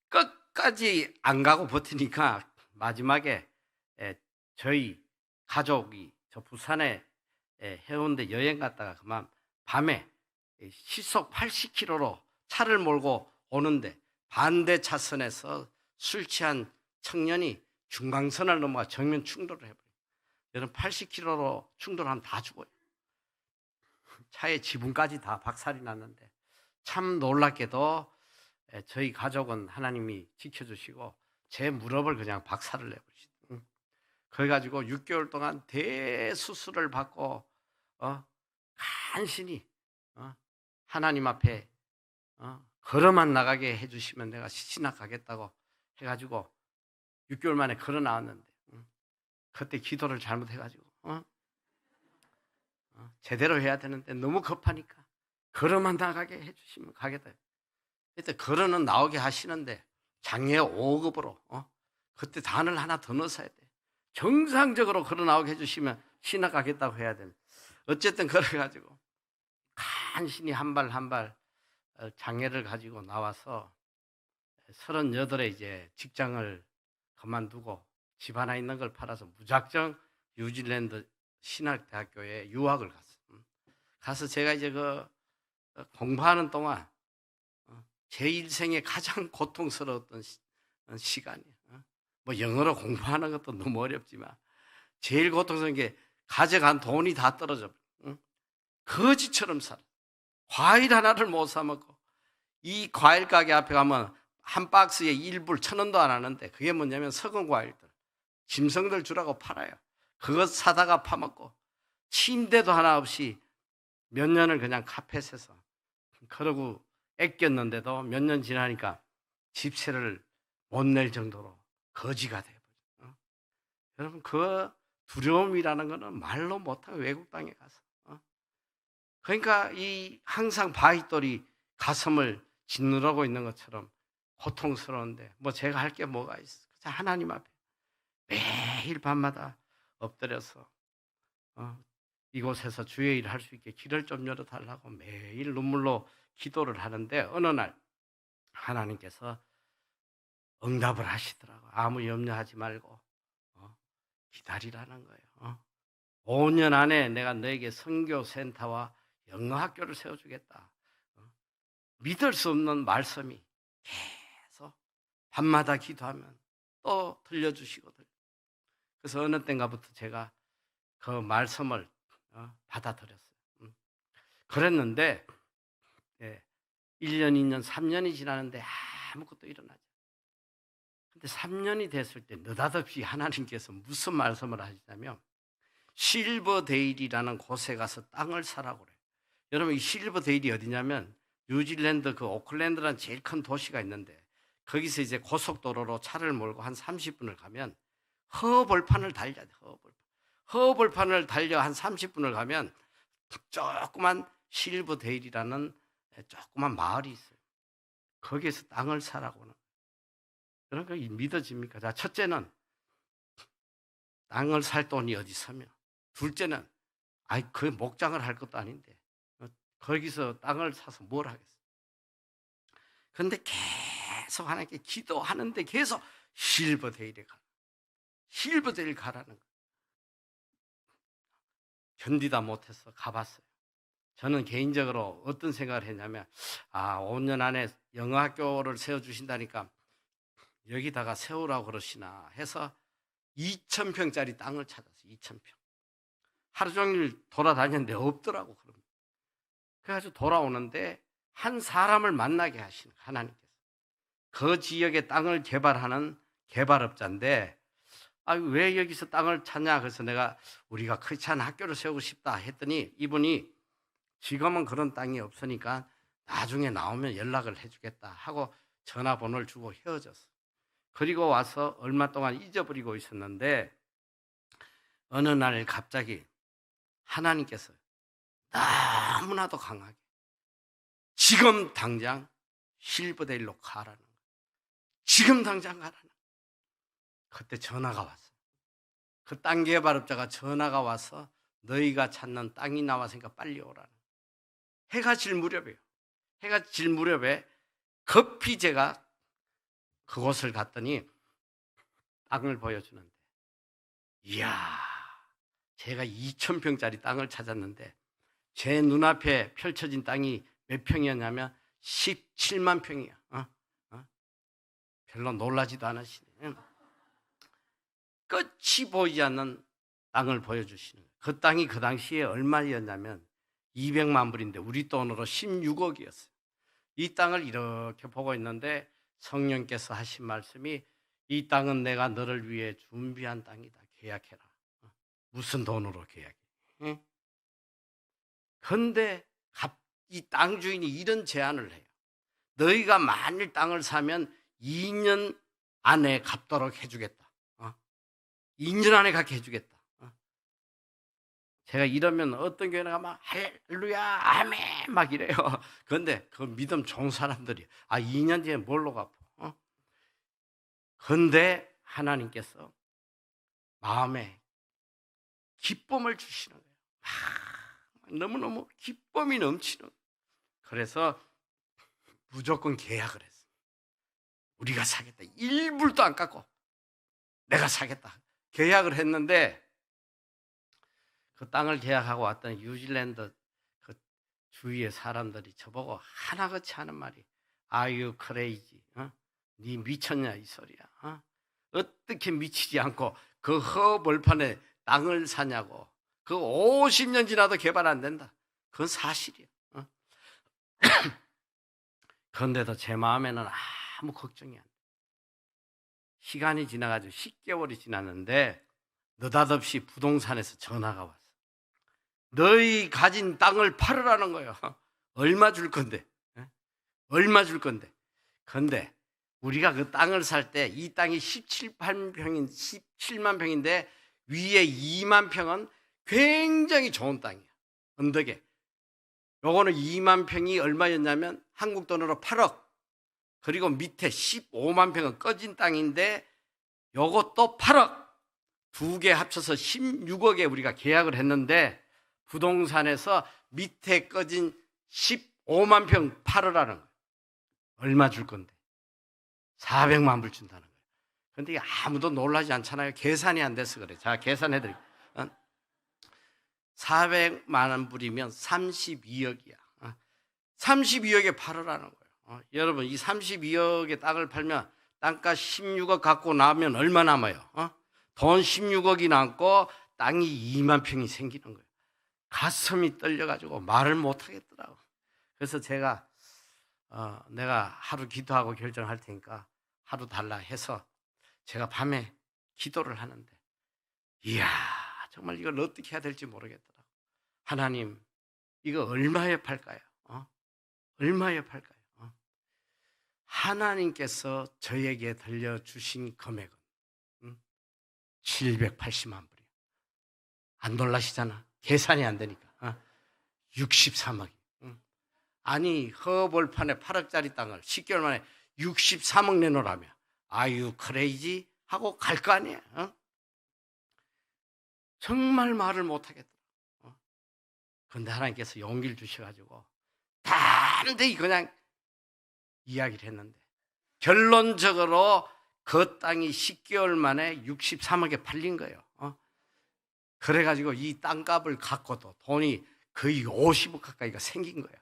끝까지 안 가고 버티니까 마지막에 저희 가족이 저 부산에 해운대 여행 갔다가 그만 밤에 시속 80km로 차를 몰고 오는데 반대 차선에서 술 취한 청년이 중간선을 넘어가 정면 충돌을 해버려요. 여러분 80km로 충돌하면 다 죽어요. 차의 지붕까지 다 박살이 났는데 참 놀랍게도 저희 가족은 하나님이 지켜주시고 제 무릎을 그냥 박살을 내버리시더라고요. 그래가지고 6개월 동안 대수술을 받고 간신히 하나님 앞에 걸어만 나가게 해주시면 내가 신학 가겠다고 해가지고 6개월 만에 걸어 나왔는데 그때 기도를 잘못해가지고 제대로 해야 되는데 너무 급하니까 걸어만 나가게 해주시면 가겠다. 그때 걸어는 나오게 하시는데 장애 5급으로 그때 단을 하나 더 넣어야 돼. 정상적으로 걸어 나오게 해주시면 신학 가겠다고 해야 되는데 어쨌든 그래가지고 간신히 한 발 한 발 장애를 가지고 나와서 38에 이제 직장을 그만두고 집 하나 있는 걸 팔아서 무작정 뉴질랜드 신학대학교에 유학을 갔어요. 가서 제가 이제 그 공부하는 동안 제 일생에 가장 고통스러웠던 시간이에요. 뭐 영어로 공부하는 것도 너무 어렵지만 제일 고통스러운 게 가져간 돈이 다 떨어져. 거지처럼 살아. 과일 하나를 못 사 먹고 이 과일 가게 앞에 가면 한 박스에 1불 1,000원도 안 하는데 그게 뭐냐면 썩은 과일들. 짐승들 주라고 팔아요. 그것 사다가 파먹고 침대도 하나 없이 몇 년을 그냥 카펫에서 그러고 애꼈는데도 몇 년 지나니까 집세를 못 낼 정도로 거지가 돼버려. 여러분 그 두려움이라는 거는 말로 못하고 외국 땅에 가서 그러니까 이 항상 바위돌이 가슴을 짓누르고 있는 것처럼 고통스러운데 뭐 제가 할 게 뭐가 있어? 하나님 앞에 매일 밤마다 엎드려서 이곳에서 주의 일을 할 수 있게 길을 좀 열어달라고 매일 눈물로 기도를 하는데 어느 날 하나님께서 응답을 하시더라고. 아무 염려하지 말고 기다리라는 거예요. 5년 안에 내가 너에게 선교센터와 영어학교를 세워주겠다. 믿을 수 없는 말씀이 계속 밤마다 기도하면 또 들려주시거든요. 그래서 어느 때인가부터 제가 그 말씀을 받아들였어요. 그랬는데 1년, 2년, 3년이 지나는데 아무것도 일어나지. 근데 3년이 됐을 때 느닷없이 하나님께서 무슨 말씀을 하시냐면 실버데일이라는 곳에 가서 땅을 사라고 그래요. 여러분, 이 실버데일이 어디냐면 뉴질랜드 그 오클랜드라는 제일 큰 도시가 있는데 거기서 이제 고속도로로 차를 몰고 한 30분을 가면 허벌판을 달려야 돼. 허벌판을 달려 한 30분을 가면 조그만 실버데일이라는 조그만 마을이 있어요. 거기에서 땅을 사라고는. 그러니까 믿어집니까? 자, 첫째는 땅을 살 돈이 어디 있으며, 둘째는 그 목장을 할 것도 아닌데 거기서 땅을 사서 뭘 하겠어? 그런데 계속 하나님께 기도하는데 계속 실버데일에 실버데일 가라는 거예요. 견디다 못해서 가봤어요. 저는 개인적으로 어떤 생각을 했냐면 5년 안에 영어학교를 세워주신다니까 여기다가 세우라고 그러시나 해서 2,000평짜리 땅을 찾았어요. 2,000평. 하루 종일 돌아다녔는데 없더라고. 그래가지고 돌아오는데 한 사람을 만나게 하시는 하나님께서. 그 지역에 땅을 개발하는 개발업자인데 왜 여기서 땅을 찾냐? 그래서 내가 우리가 크리스찬 학교를 세우고 싶다 했더니 이분이 지금은 그런 땅이 없으니까 나중에 나오면 연락을 해주겠다 하고 전화번호를 주고 헤어졌어. 그리고 와서 얼마 동안 잊어버리고 있었는데 어느 날 갑자기 하나님께서 너무나도 강하게 지금 당장 실버데일로 가라는 거예요. 지금 당장 가라는 거예요. 그때 전화가 왔어요. 그 땅 개발업자가 전화가 와서 너희가 찾는 땅이 나왔으니까 빨리 오라는 거예요. 해가 질 무렵이에요. 해가 질 무렵에 급히 제가 그곳을 갔더니 땅을 보여주는데 이야, 제가 2,000평짜리 땅을 찾았는데 제 눈앞에 펼쳐진 땅이 몇 평이었냐면 17만 평이야. 별로 놀라지도 않으시네. 끝이 보이지 않는 땅을 보여주시는 거예요. 그 땅이 그 당시에 얼마였냐면 200만 불인데 우리 돈으로 16억이었어요. 이 땅을 이렇게 보고 있는데 성령께서 하신 말씀이 이 땅은 내가 너를 위해 준비한 땅이다. 계약해라. 무슨 돈으로 계약해? 그런데 이 땅 주인이 이런 제안을 해요. 너희가 만일 땅을 사면 2년 안에 갚도록 해주겠다. 2년 안에 갚게 해주겠다. 제가 이러면 어떤 교회가 막 할렐루야 아멘 막 이래요. 그런데 그 믿음 좋은 사람들이 2년 뒤에 뭘로 갚어? 그런데 하나님께서 마음에 기쁨을 주시는 거예요. 너무너무 기쁨이 넘치는 거예요. 그래서 무조건 계약을 했어요. 우리가 사겠다. 1불도 안 깎고 내가 사겠다. 계약을 했는데 그 땅을 계약하고 왔던 뉴질랜드 그 주위의 사람들이 저보고 하나같이 하는 말이 Are you crazy? 네 미쳤냐 이 소리야. 어떻게 미치지 않고 그 허벌판에 땅을 사냐고. 그 50년 지나도 개발 안 된다. 그건 사실이야. 그런데도 제 마음에는 아무 걱정이 안 돼. 시간이 지나가지고 10개월이 지났는데 느닷없이 부동산에서 전화가 왔어. 너희 가진 땅을 팔으라는 거예요. 얼마 줄 건데? 얼마 줄 건데? 그런데 우리가 그 땅을 살 때 이 땅이 17만 평인데 위에 2만 평은 굉장히 좋은 땅이야. 언덕에. 요거는 2만 평이 얼마였냐면 한국 돈으로 8억. 그리고 밑에 15만 평은 꺼진 땅인데 요것도 8억. 두 개 합쳐서 16억에 우리가 계약을 했는데 부동산에서 밑에 꺼진 15만 평 팔으라는 거예요. 얼마 줄 건데? 400만 불 준다는 거예요. 그런데 아무도 놀라지 않잖아요. 계산이 안 돼서 그래. 자, 계산해드릴게요. 400만 불이면 32억이야. 32억에 팔으라는 거예요. 여러분, 이 32억의 땅을 팔면 땅가 16억 갖고 나면 얼마 남아요? 돈 16억이 남고 땅이 2만 평이 생기는 거예요. 가슴이 떨려가지고 말을 못 하겠더라고. 그래서 제가 내가 하루 기도하고 결정할 테니까 하루 달라 해서 제가 밤에 기도를 하는데 이야 정말 이걸 어떻게 해야 될지 모르겠더라고요. 하나님 이거 얼마에 팔까요? 얼마에 팔까요? 하나님께서 저에게 들려주신 금액은 780만 불이에요. 안 놀라시잖아. 계산이 안 되니까. 63억이. 아니 허벌판에 8억짜리 땅을 10개월 만에 63억 내놓으라며 아유 크레이지 하고 갈 거 아니에요. 정말 말을 못하겠더라. 그런데 하나님께서 용기를 주셔가지고 담대히 그냥 이야기를 했는데 결론적으로 그 땅이 10개월 만에 63억에 팔린 거예요. 그래가지고 이 땅값을 갖고도 돈이 거의 50억 가까이가 생긴 거예요.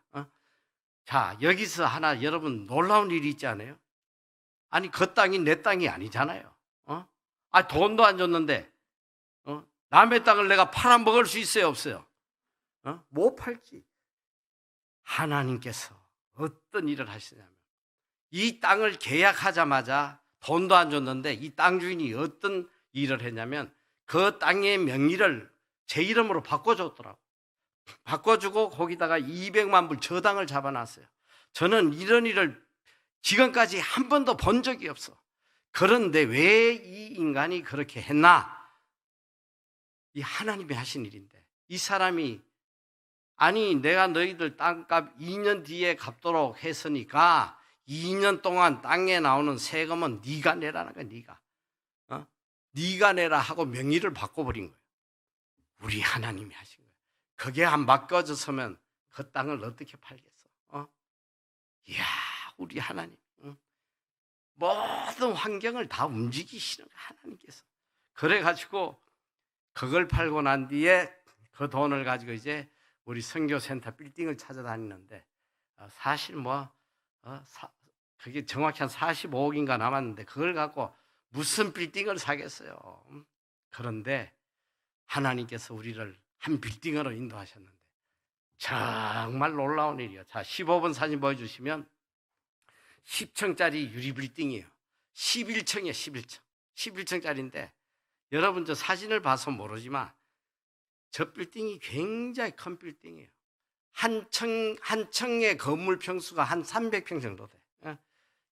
자 여기서 하나 여러분 놀라운 일이 있지 않아요? 아니 그 땅이 내 땅이 아니잖아요. 돈도 안 줬는데 남의 땅을 내가 팔아먹을 수 있어요 없어요? 못 팔지. 하나님께서 어떤 일을 하시냐면 이 땅을 계약하자마자 돈도 안 줬는데 이 땅 주인이 어떤 일을 했냐면 그 땅의 명의를 제 이름으로 바꿔줬더라고. 바꿔주고 거기다가 200만 불 저당을 잡아놨어요. 저는 이런 일을 지금까지 한 번도 본 적이 없어. 그런데 왜 이 인간이 그렇게 했나? 이 하나님이 하신 일인데 이 사람이 아니 내가 너희들 땅값 2년 뒤에 갚도록 했으니까 2년 동안 땅에 나오는 세금은 네가 내라는 거야. 네가 내라 하고 명의를 바꿔버린 거예요. 우리 하나님이 하신 거예요. 그게 안 바꿔졌으면 그 땅을 어떻게 팔겠어? 이야 우리 하나님 모든 환경을 다 움직이시는 거예요. 하나님께서. 그래가지고 그걸 팔고 난 뒤에 그 돈을 가지고 이제 우리 선교센터 빌딩을 찾아다니는데 사실 그게 정확히 한 45억인가 남았는데 그걸 갖고 무슨 빌딩을 사겠어요. 그런데 하나님께서 우리를 한 빌딩으로 인도하셨는데 정말 놀라운 일이에요. 자 15번 사진 보여주시면 10층짜리 유리 빌딩이에요. 11층이에요. 11층 11층짜리인데 여러분 저 사진을 봐서 모르지만 저 빌딩이 굉장히 큰 빌딩이에요. 한 층의 건물 평수가 한 300평 정도 돼.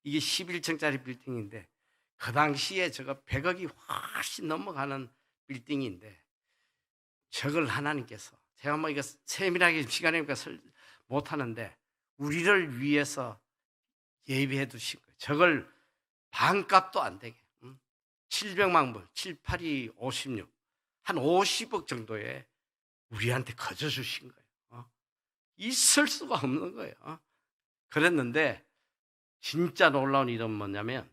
이게 11층짜리 빌딩인데 그 당시에 저거 100억이 훨씬 넘어가는 빌딩인데 저걸 하나님께서 제가 이거 세밀하게 시간이니까 못하는데 우리를 위해서 예비해 두신 거예요. 저걸 반값도 안 되게 700만 불, 7, 8이 56, 한 50억 정도에 우리한테 거저 주신 거예요. 있을 수가 없는 거예요. 그랬는데 진짜 놀라운 일은 뭐냐면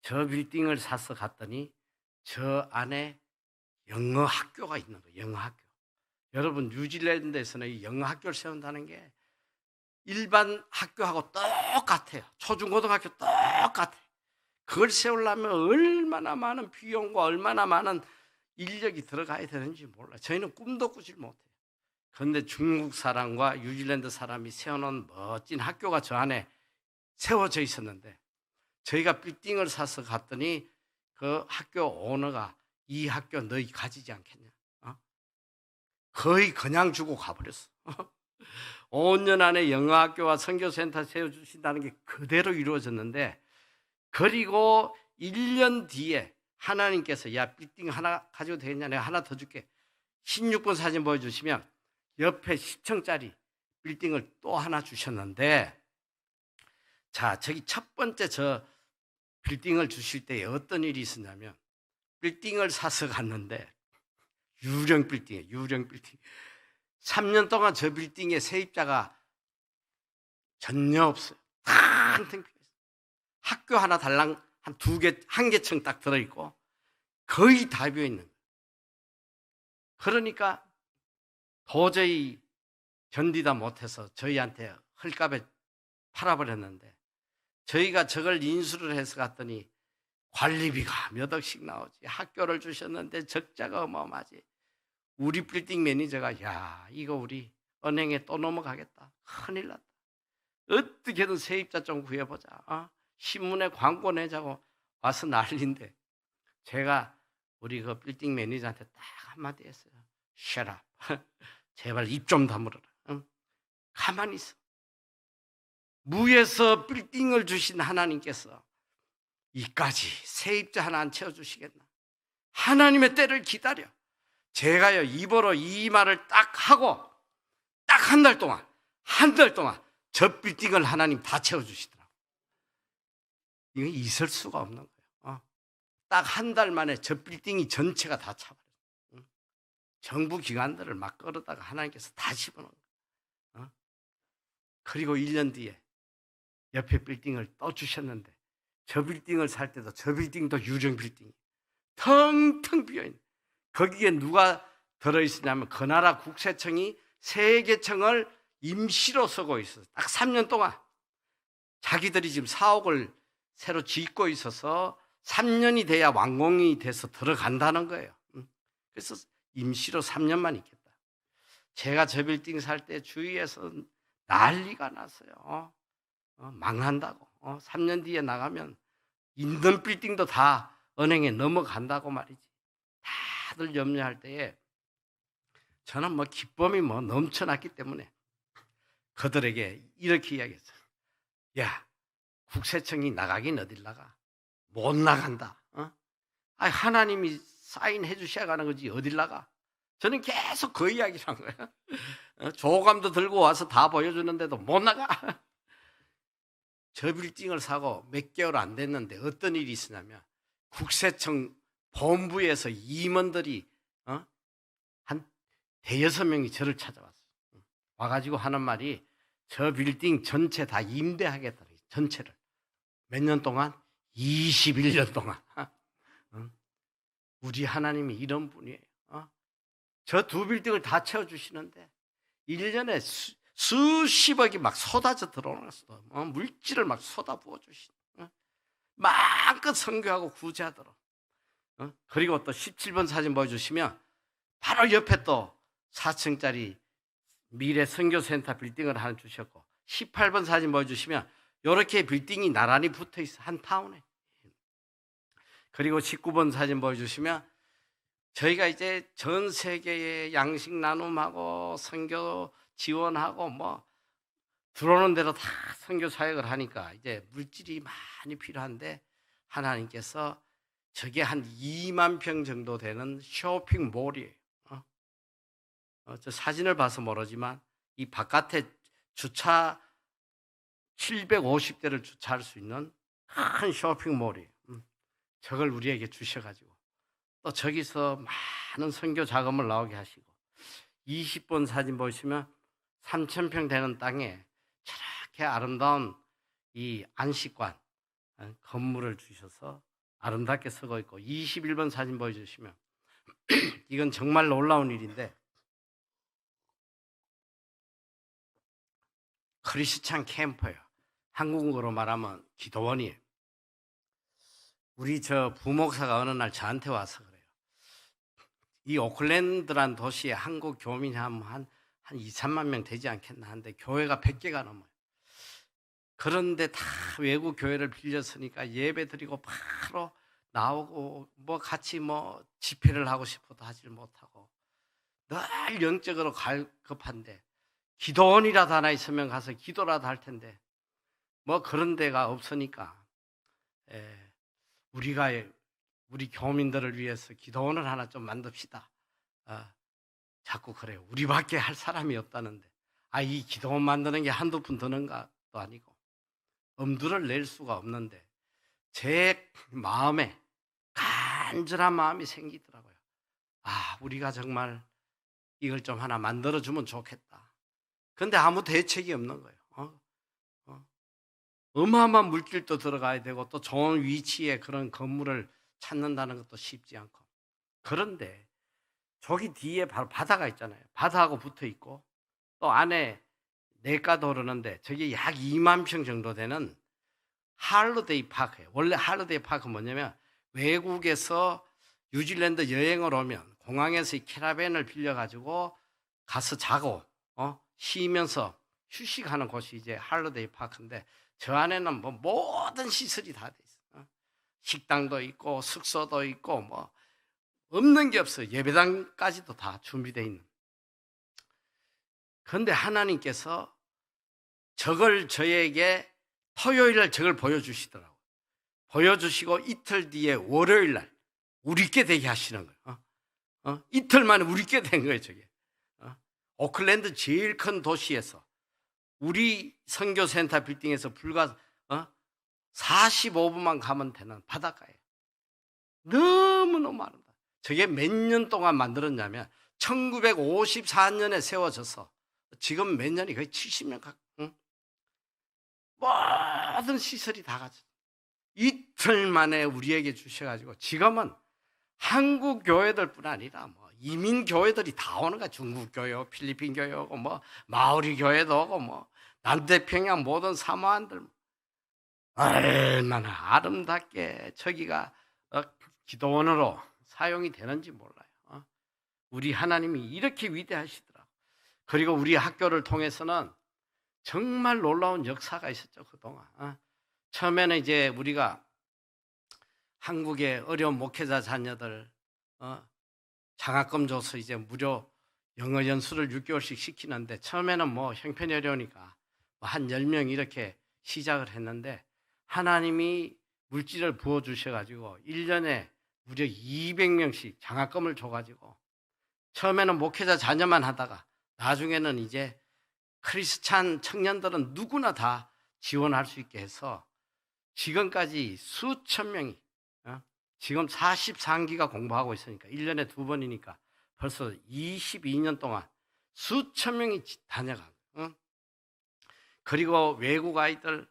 저 빌딩을 사서 갔더니 저 안에 영어 학교가 있는 거예요. 영어 학교. 여러분 뉴질랜드에서는 이 영어 학교를 세운다는 게 일반 학교하고 똑같아요. 초중고등학교 똑같아요. 그걸 세우려면 얼마나 많은 비용과 얼마나 많은 인력이 들어가야 되는지 몰라요. 저희는 꿈도 꾸질 못해요. 그런데 중국 사람과 뉴질랜드 사람이 세워놓은 멋진 학교가 저 안에 세워져 있었는데 저희가 빌딩을 사서 갔더니 그 학교 오너가 이 학교 너희 가지지 않겠냐? 거의 그냥 주고 가버렸어. 5년 안에 영어학교와 선교센터 세워주신다는 게 그대로 이루어졌는데 그리고 1년 뒤에 하나님께서 야 빌딩 하나 가지고 되겠냐 내가 하나 더 줄게 16번 사진 보여주시면 옆에 10층짜리 빌딩을 또 하나 주셨는데 자 저기 첫 번째 저 빌딩을 주실 때 어떤 일이 있었냐면 빌딩을 사서 갔는데 유령 빌딩이에요. 유령 빌딩 3년 동안 저 빌딩에 세입자가 전혀 없어요. 탕탕 학교 하나 달랑 한 2개, 1개층 딱 들어있고 거의 다 비어있는 거예요. 그러니까 도저히 견디다 못해서 저희한테 헐값에 팔아버렸는데 저희가 저걸 인수를 해서 갔더니 관리비가 몇 억씩 나오지. 학교를 주셨는데 적자가 어마어마하지. 우리 빌딩 매니저가 야 이거 우리 은행에 또 넘어가겠다. 큰일 났다. 어떻게든 세입자 좀 구해보자. 신문에 광고 내자고 와서 난리인데 제가 우리 그 빌딩 매니저한테 딱 한마디 했어요. Shut up. 제발 입 좀 다물어라. 응? 가만히 있어. 무에서 빌딩을 주신 하나님께서 이까지 세입자 하나 안 채워주시겠나? 하나님의 때를 기다려. 제가요 입으로 이 말을 딱 하고 딱 한 달 동안 저 빌딩을 하나님 다 채워주시더라고요. 이거 있을 수가 없는 거예요. 딱 한 달 만에 저 빌딩이 전체가 다 차버렸어요. 정부 기관들을 막 끌어다가 하나님께서 다 집어넣은 거예요. 그리고 1년 뒤에 옆에 빌딩을 또 주셨는데 저 빌딩을 살 때도 저 빌딩도 유령 빌딩이 텅텅 비어있는, 거기에 누가 들어있으냐면 그 나라 국세청이 세계청을 임시로 쓰고 있어서 딱 3년 동안 자기들이 지금 사옥을 새로 짓고 있어서 3년이 돼야 완공이 돼서 들어간다는 거예요. 그래서 임시로 3년만 있겠다. 제가 저 빌딩 살 때 주위에서 난리가 났어요. 망한다고. 3년 뒤에 나가면 있는 빌딩도 다 은행에 넘어간다고 말이지. 다들 염려할 때에 저는 기쁨이 넘쳐났기 때문에 그들에게 이렇게 이야기했어요. 야, 국세청이 나가긴 어딜 나가? 못 나간다. 하나님이 사인해 주셔야 가는 거지 어딜 나가? 저는 계속 그 이야기를 한 거예요. 조감도 들고 와서 다 보여주는데도 못 나가. 저 빌딩을 사고 몇 개월 안 됐는데 어떤 일이 있었냐면 국세청 본부에서 임원들이 한 대여섯 명이 저를 찾아왔어요. 와가지고 하는 말이 저 빌딩 전체 다 임대하겠다. 전체를. 몇 년 동안? 21년 동안. 우리 하나님이 이런 분이에요. 저 두 빌딩을 다 채워주시는데 1년에 수십억이 막 쏟아져 들어오면서 물질을 막 쏟아 부어주시는, 마음껏 선교하고 구제하도록. 그리고 또 17번 사진 보여주시면 바로 옆에 또 4층짜리 미래 선교센터 빌딩을 하나 주셨고, 18번 사진 보여주시면 이렇게 빌딩이 나란히 붙어 있어, 한 타운에. 그리고 19번 사진 보여주시면 저희가 이제 전 세계에 양식 나눔하고 선교 지원하고 들어오는 대로 다 선교 사역을 하니까 이제 물질이 많이 필요한데 하나님께서 저게 한 2만 평 정도 되는 쇼핑몰이에요. 저 사진을 봐서 모르지만 이 바깥에 주차 750대를 주차할 수 있는 큰 쇼핑몰이에요. 저걸 우리에게 주셔가지고 또 저기서 많은 선교 자금을 나오게 하시고, 20번 사진 보시면 3,000평 되는 땅에 저렇게 아름다운 이 안식관 건물을 주셔서 아름답게 쓰고 있고, 21번 사진 보여주시면 이건 정말 놀라운 일인데 크리스찬 캠프예요. 한국어로 말하면 기도원이에요. 우리 저 부목사가 어느 날 저한테 와서 그래요. 이 오클랜드란 도시에 한국 교민이 한 2, 3만 명 되지 않겠나 하는데 교회가 100개가 넘어요. 그런데 다 외국 교회를 빌렸으니까 예배 드리고 바로 나오고 같이 집회를 하고 싶어도 하질 못하고 늘 영적으로 갈급한데 기도원이라도 하나 있으면 가서 기도라도 할 텐데 그런 데가 없으니까 우리가 우리 교민들을 위해서 기도원을 하나 좀 만듭시다. 자꾸 그래요. 우리밖에 할 사람이 없다는데 이 기도원 만드는 게 한두 푼 드는 것도 아니고 엄두를 낼 수가 없는데 제 마음에 간절한 마음이 생기더라고요. 우리가 정말 이걸 좀 하나 만들어주면 좋겠다. 그런데 아무 대책이 없는 거예요. 어마어마한 물질도 들어가야 되고 또 좋은 위치에 그런 건물을 찾는다는 것도 쉽지 않고, 그런데 저기 뒤에 바로 바다가 있잖아요. 바다하고 붙어 있고 또 안에 내과도 흐르는데 저게 약 2만 평 정도 되는 할리데이 파크예요. 원래 할리데이 파크는 뭐냐면 외국에서 뉴질랜드 여행을 오면 공항에서 이 캐러밴을 빌려가지고 가서 자고 쉬면서 휴식하는 곳이 이제 할로데이 파크인데 저 안에는 뭐 모든 시설이 다 돼 있어. 식당도 있고 숙소도 있고 뭐 없는 게 없어. 예배당까지도 다 준비되어 있는. 그런데 하나님께서 저걸 저에게 토요일 날 저걸 보여주시더라고. 보여주시고 이틀 뒤에 월요일 날 우리께 되게 하시는 거예요. 이틀 만에 우리께 된 거예요, 저게. 오클랜드 제일 큰 도시에서 우리 선교센터 빌딩에서 불과 45분만 가면 되는 바닷가예요. 너무너무 아름다워. 저게 몇 년 동안 만들었냐면 1954년에 세워져서 지금 몇 년이 거의 70년 가까이. 모든 시설이 다 갖춰. 이틀 만에 우리에게 주셔가지고 지금은 한국 교회들뿐 아니라 뭐 이민 교회들이 다 오는 거야. 중국 교회, 필리핀 교회 오고 뭐 마오리 교회도 오고 뭐 남태평양 모든 사모안들 얼마나 아름답게 저기가 기도원으로 사용이 되는지 몰라요. 우리 하나님이 이렇게 위대하시더라고. 그리고 우리 학교를 통해서는 정말 놀라운 역사가 있었죠, 그동안. 처음에는 이제 우리가 한국의 어려운 목회자 자녀들 장학금 줘서 이제 무료 영어 연수를 6개월씩 시키는데 처음에는 뭐 형편이 어려우니까 한 10명 이렇게 시작을 했는데 하나님이 물질을 부어주셔가지고 1년에 무려 200명씩 장학금을 줘가지고 처음에는 목회자 자녀만 하다가 나중에는 이제 크리스찬 청년들은 누구나 다 지원할 수 있게 해서 지금까지 수천 명이 지금 43기가 공부하고 있으니까 1년에 2번이니까 벌써 22년 동안 수천 명이 다녀가고 그리고 외국 아이들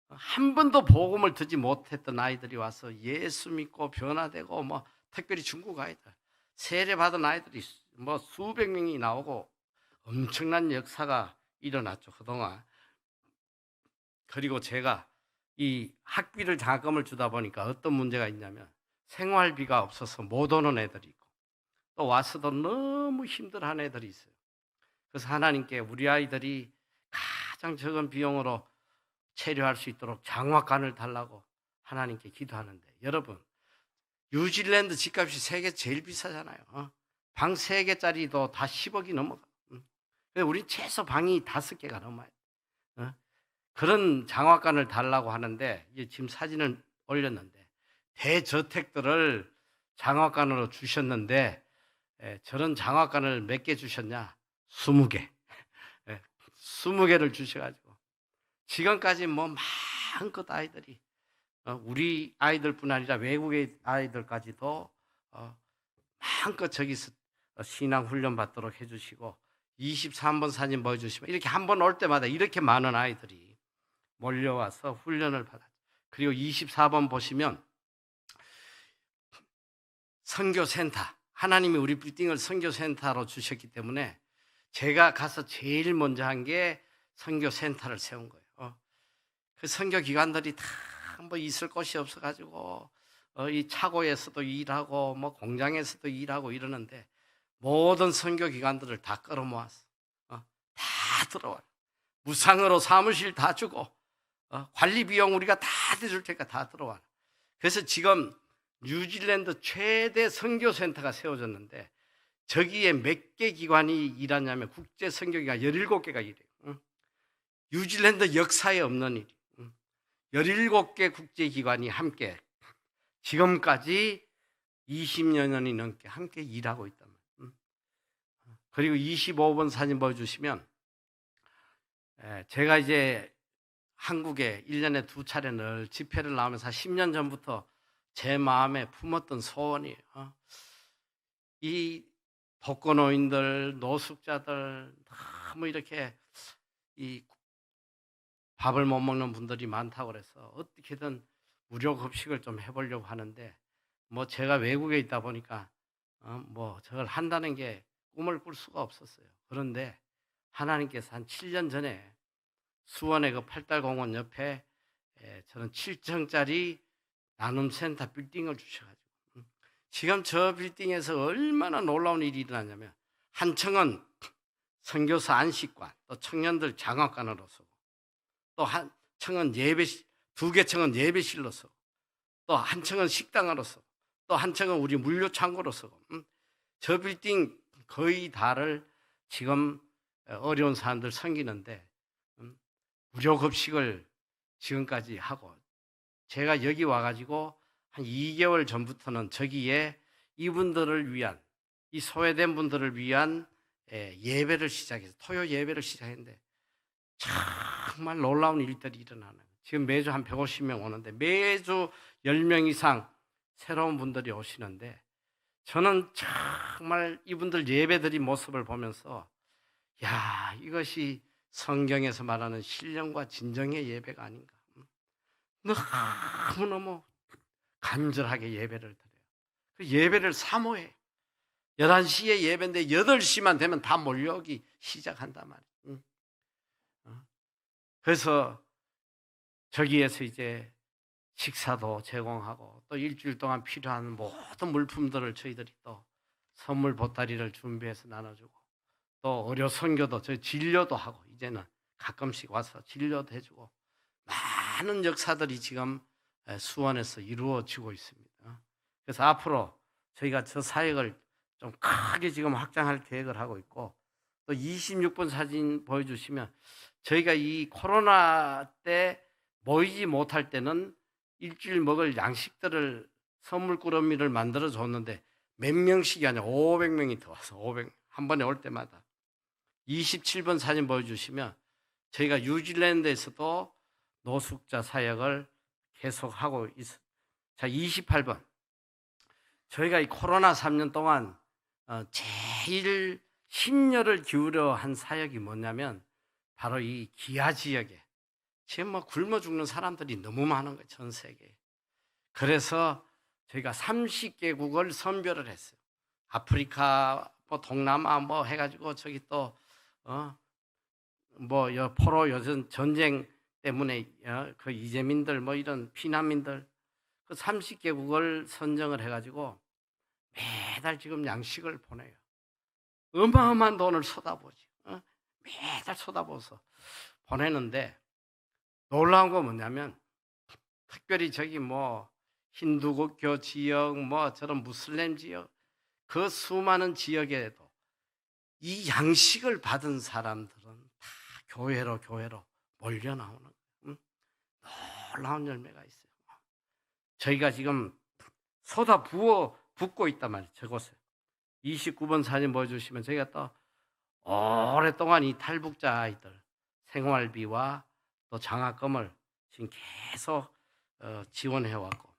한 번도 복음을 듣지 못했던 아이들이 와서 예수 믿고 변화되고 뭐 특별히 중국 아이들 세례 받은 아이들이 뭐 수백 명이 나오고 엄청난 역사가 일어났죠 그동안. 그리고 제가 이 학비를 장학금을 주다 보니까 어떤 문제가 있냐면 생활비가 없어서 못 오는 애들이 있고 또 와서도 너무 힘들어하는 애들이 있어요. 그래서 하나님께 우리 아이들이 가장 적은 비용으로 체류할 수 있도록 장학관을 달라고 하나님께 기도하는데 여러분 뉴질랜드 집값이 세계 제일 비싸잖아요. 방 3개짜리도 다 10억이 넘어가. 우리 최소 방이 5개가 넘어요. 그런 장학관을 달라고 하는데 지금 사진을 올렸는데 대저택들을 장학관으로 주셨는데 저런 장학관을 몇 개 주셨냐? 20개. 20개를 주셔가지고 지금까지 뭐 마음껏 아이들이 우리 아이들뿐 아니라 외국의 아이들까지도 마음껏 저기서 신앙 훈련 받도록 해주시고 23번 사진 보여주시면 이렇게 한 번 올 때마다 이렇게 많은 아이들이 몰려와서 훈련을 받았죠. 그리고 24번 보시면 선교센터, 하나님이 우리 빌딩을 선교센터로 주셨기 때문에 제가 가서 제일 먼저 한 게 선교센터를 세운 거예요. 그 선교기관들이 다 뭐 있을 곳이 없어가지고 이 차고에서도 일하고 뭐 공장에서도 일하고 이러는데 모든 선교기관들을 다 끌어모았어. 다 들어와요. 무상으로 사무실 다 주고 관리 비용 우리가 다 대줄 테니까 다 들어와. 그래서 지금 뉴질랜드 최대 선교센터가 세워졌는데 저기에 몇 개 기관이 일하냐면 국제 선교기관 17개가 일해요. 뉴질랜드 역사에 없는 일이. 17개 국제기관이 함께 지금까지 20여 년이 넘게 함께 일하고 있단 말이에요. 그리고 25번 사진 보여주시면 제가 이제 한국에 1년에 2차례 늘 집회를 나오면서 10년 전부터 제 마음에 품었던 소원이에요. 이 독거노인들, 노숙자들 너무 이렇게 이 밥을 못 먹는 분들이 많다고 그래서 어떻게든 무료 급식을 좀 해보려고 하는데 뭐 제가 외국에 있다 보니까 뭐 저걸 한다는 게 꿈을 꿀 수가 없었어요. 그런데 하나님께서 한 7년 전에 수원의 그 팔달공원 옆에 저는 7층짜리 나눔센터 빌딩을 주셔가지고 지금 저 빌딩에서 얼마나 놀라운 일이 일어나냐면 한 층은 선교사 안식관, 또 청년들 장학관으로 쓰고, 또 한 층은 두 개 층은 예배실로 쓰고, 또 한 층은 식당으로 쓰고, 또 한 층은 우리 물류 창고로 쓰고, 저 빌딩 거의 다를 지금 어려운 사람들 섬기는데 무료 급식을 지금까지 하고, 제가 여기 와가지고 한 2개월 전부터는 저기에 이분들을 위한, 이 소외된 분들을 위한 예배를 시작해서 토요 예배를 시작했는데 정말 놀라운 일들이 일어나는 거예요. 지금 매주 한 150명 오는데 매주 10명 이상 새로운 분들이 오시는데, 저는 정말 이분들 예배드린 모습을 보면서 야, 이것이 성경에서 말하는 신령과 진정의 예배가 아닌가. 너무너무 간절하게 예배를 드려요. 그 예배를 사모해. 11시에 예배인데 8시만 되면 다 몰려오기 시작한단 말이에요. 그래서 저기에서 이제 식사도 제공하고, 또 일주일 동안 필요한 모든 물품들을 저희들이 또 선물 보따리를 준비해서 나눠주고, 또 의료 선교도 저희 진료도 하고, 이제는 가끔씩 와서 진료도 해주고, 많은 역사들이 지금 수원에서 이루어지고 있습니다. 그래서 앞으로 저희가 저 사역을 좀 크게 지금 확장할 계획을 하고 있고, 또 26번 사진 보여주시면, 저희가 이 코로나 때 모이지 못할 때는 일주일 먹을 양식들을, 선물 꾸러미를 만들어 줬는데 몇 명씩이 아니라 500명이 더 와서, 500, 한 번에 올 때마다. 27번 사진 보여주시면 저희가 뉴질랜드에서도 노숙자 사역을 계속하고 있어요. 자, 28번. 저희가 이 코로나 3년 동안 제일 심려를 기울여 한 사역이 뭐냐면 바로 이 기아 지역에 지금 뭐 굶어 죽는 사람들이 너무 많은 거예요, 전 세계에. 그래서 저희가 30개국을 선별을 했어요. 아프리카, 뭐 동남아 뭐 해가지고 저기 또 뭐 포로 요즘 전쟁 때문에 그 이재민들 뭐 이런 피난민들 그 30개국을 선정을 해가지고 매달 지금 양식을 보내요. 어마어마한 돈을 쏟아보지. 매달 쏟아부어서 보내는데, 놀라운 건 뭐냐면 특별히 저기 뭐 힌두교 지역, 뭐 저런 무슬림 지역, 그 수많은 지역에도 이 양식을 받은 사람들은 다 교회로 몰려 나오는 거예요. 놀라운 열매가 있어요. 저희가 지금 붓고 있단 말이에요, 저곳에. 29번 사진 보여주시면 저희가 또 오랫동안 이 탈북자 아이들 생활비와 또 장학금을 지금 계속 지원해왔고,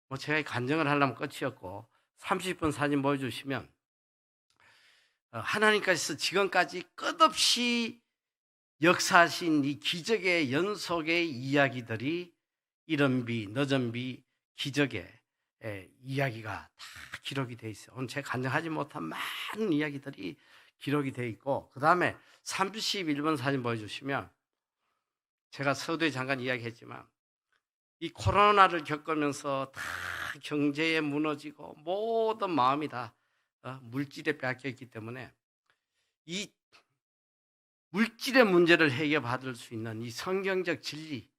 뭐 제가 간증을 하려면 끝이었고, 30분 사진 보여주시면 하나님께서 지금까지 끝없이 역사하신 이 기적의 연속의 이야기들이, 이른 비 늦은 비 기적의 이야기가 다 기록이 돼 있어요. 오늘 제가 간증하지 못한 많은 이야기들이 기록이 돼 있고, 그 다음에 31번 사진 보여주시면 제가 서두에 잠깐 이야기했지만 이 코로나를 겪으면서 다 경제에 무너지고 모든 마음이 다 물질에 빼앗겨 있기 때문에 이 물질의 문제를 해결받을 수 있는 이 성경적 진리,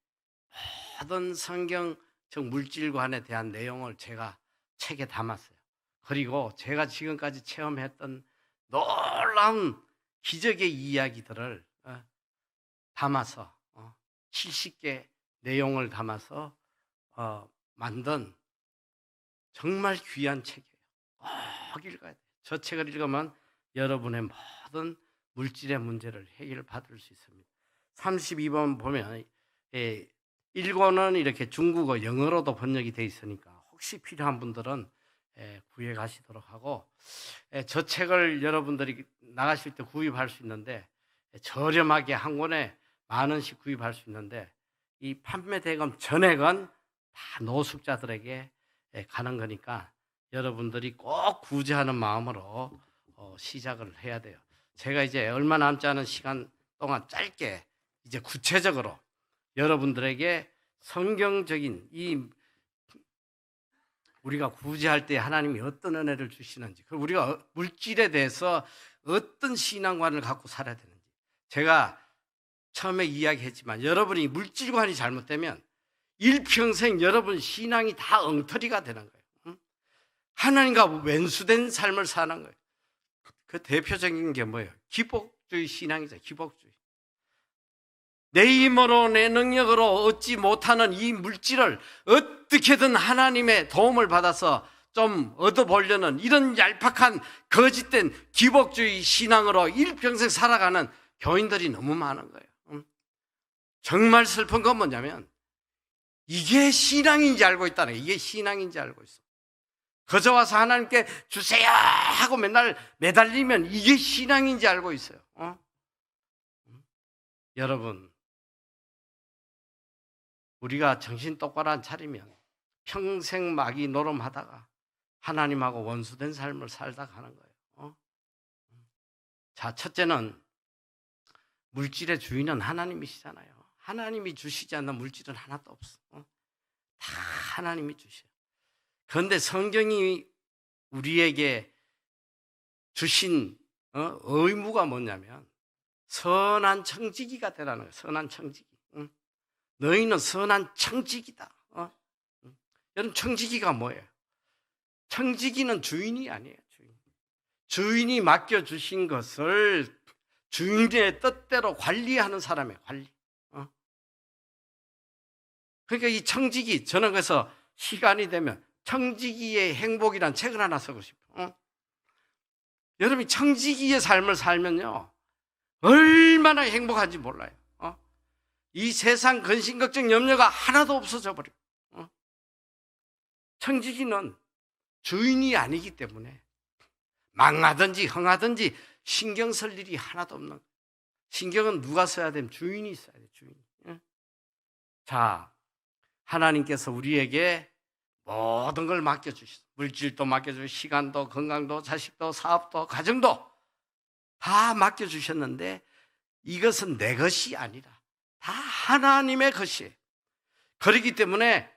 모든 성경적 물질관에 대한 내용을 제가 책에 담았어요. 그리고 제가 지금까지 체험했던 놀라운 기적의 이야기들을 담아서 70개 내용을 담아서 만든 정말 귀한 책이에요. 꼭 읽어야 돼요. 저 책을 읽으면 여러분의 모든 물질의 문제를 해결받을 수 있습니다. 32번 보면 1권은 이렇게 중국어, 영어로도 번역이 되어 있으니까 혹시 필요한 분들은 구해 가시도록 하고, 저 책을 여러분들이 나가실 때 구입할 수 있는데 저렴하게 한 권에 10,000원씩 구입할 수 있는데, 이 판매 대금 전액은 다 노숙자들에게 가는 거니까 여러분들이 꼭 구제하는 마음으로 시작을 해야 돼요. 제가 이제 얼마 남지 않은 시간 동안 짧게 이제 구체적으로 여러분들에게 성경적인 이 우리가 구제할 때 하나님이 어떤 은혜를 주시는지, 그리고 우리가 물질에 대해서 어떤 신앙관을 갖고 살아야 되는지. 제가 처음에 이야기했지만 여러분이 물질관이 잘못되면 일평생 여러분 신앙이 다 엉터리가 되는 거예요. 하나님과 왼수된 삶을 사는 거예요. 그 대표적인 게 뭐예요? 기복주의 신앙이죠. 기복주의. 내 힘으로 내 능력으로 얻지 못하는 이 물질을 어떻게든 하나님의 도움을 받아서 좀 얻어보려는 이런 얄팍한 거짓된 기복주의 신앙으로 일평생 살아가는 교인들이 너무 많은 거예요. 정말 슬픈 건 뭐냐면 이게 신앙인지 알고 있다는 거예요. 이게 신앙인지 알고 있어. 거저 와서 하나님께 주세요 하고 맨날 매달리면 이게 신앙인지 알고 있어요. 여러분, 우리가 정신 똑바로 안 차리면 평생 마귀 노름하다가 하나님하고 원수된 삶을 살다 가는 거예요. 자, 첫째는 물질의 주인은 하나님이시잖아요. 하나님이 주시지 않는 물질은 하나도 없어. 다 하나님이 주셔요. 그런데 성경이 우리에게 주신 의무가 뭐냐면 선한 청지기가 되라는 거예요. 선한 청지기. 너희는 선한 청지기다. 여러분, 청지기가 뭐예요? 청지기는 주인이 아니에요. 주인이 맡겨주신 것을 주인의 뜻대로 관리하는 사람이에요. 관리. 그러니까 이 청지기, 저는 그래서 시간이 되면 청지기의 행복이란 책을 하나 쓰고 싶어요. 여러분이 청지기의 삶을 살면요 얼마나 행복한지 몰라요. 이 세상 근심 걱정 염려가 하나도 없어져 버려요. 청지기는 주인이 아니기 때문에 망하든지 흥하든지 신경 쓸 일이 하나도 없는 거예요. 신경은 누가 써야 되면 주인이 써야 돼요. 주인이. 자, 하나님께서 우리에게 모든 걸 맡겨주셨어요. 물질도 맡겨주시고 시간도 건강도 자식도 사업도 가정도 다 맡겨주셨는데 이것은 내 것이 아니라 다 하나님의 것이에요. 그렇기 때문에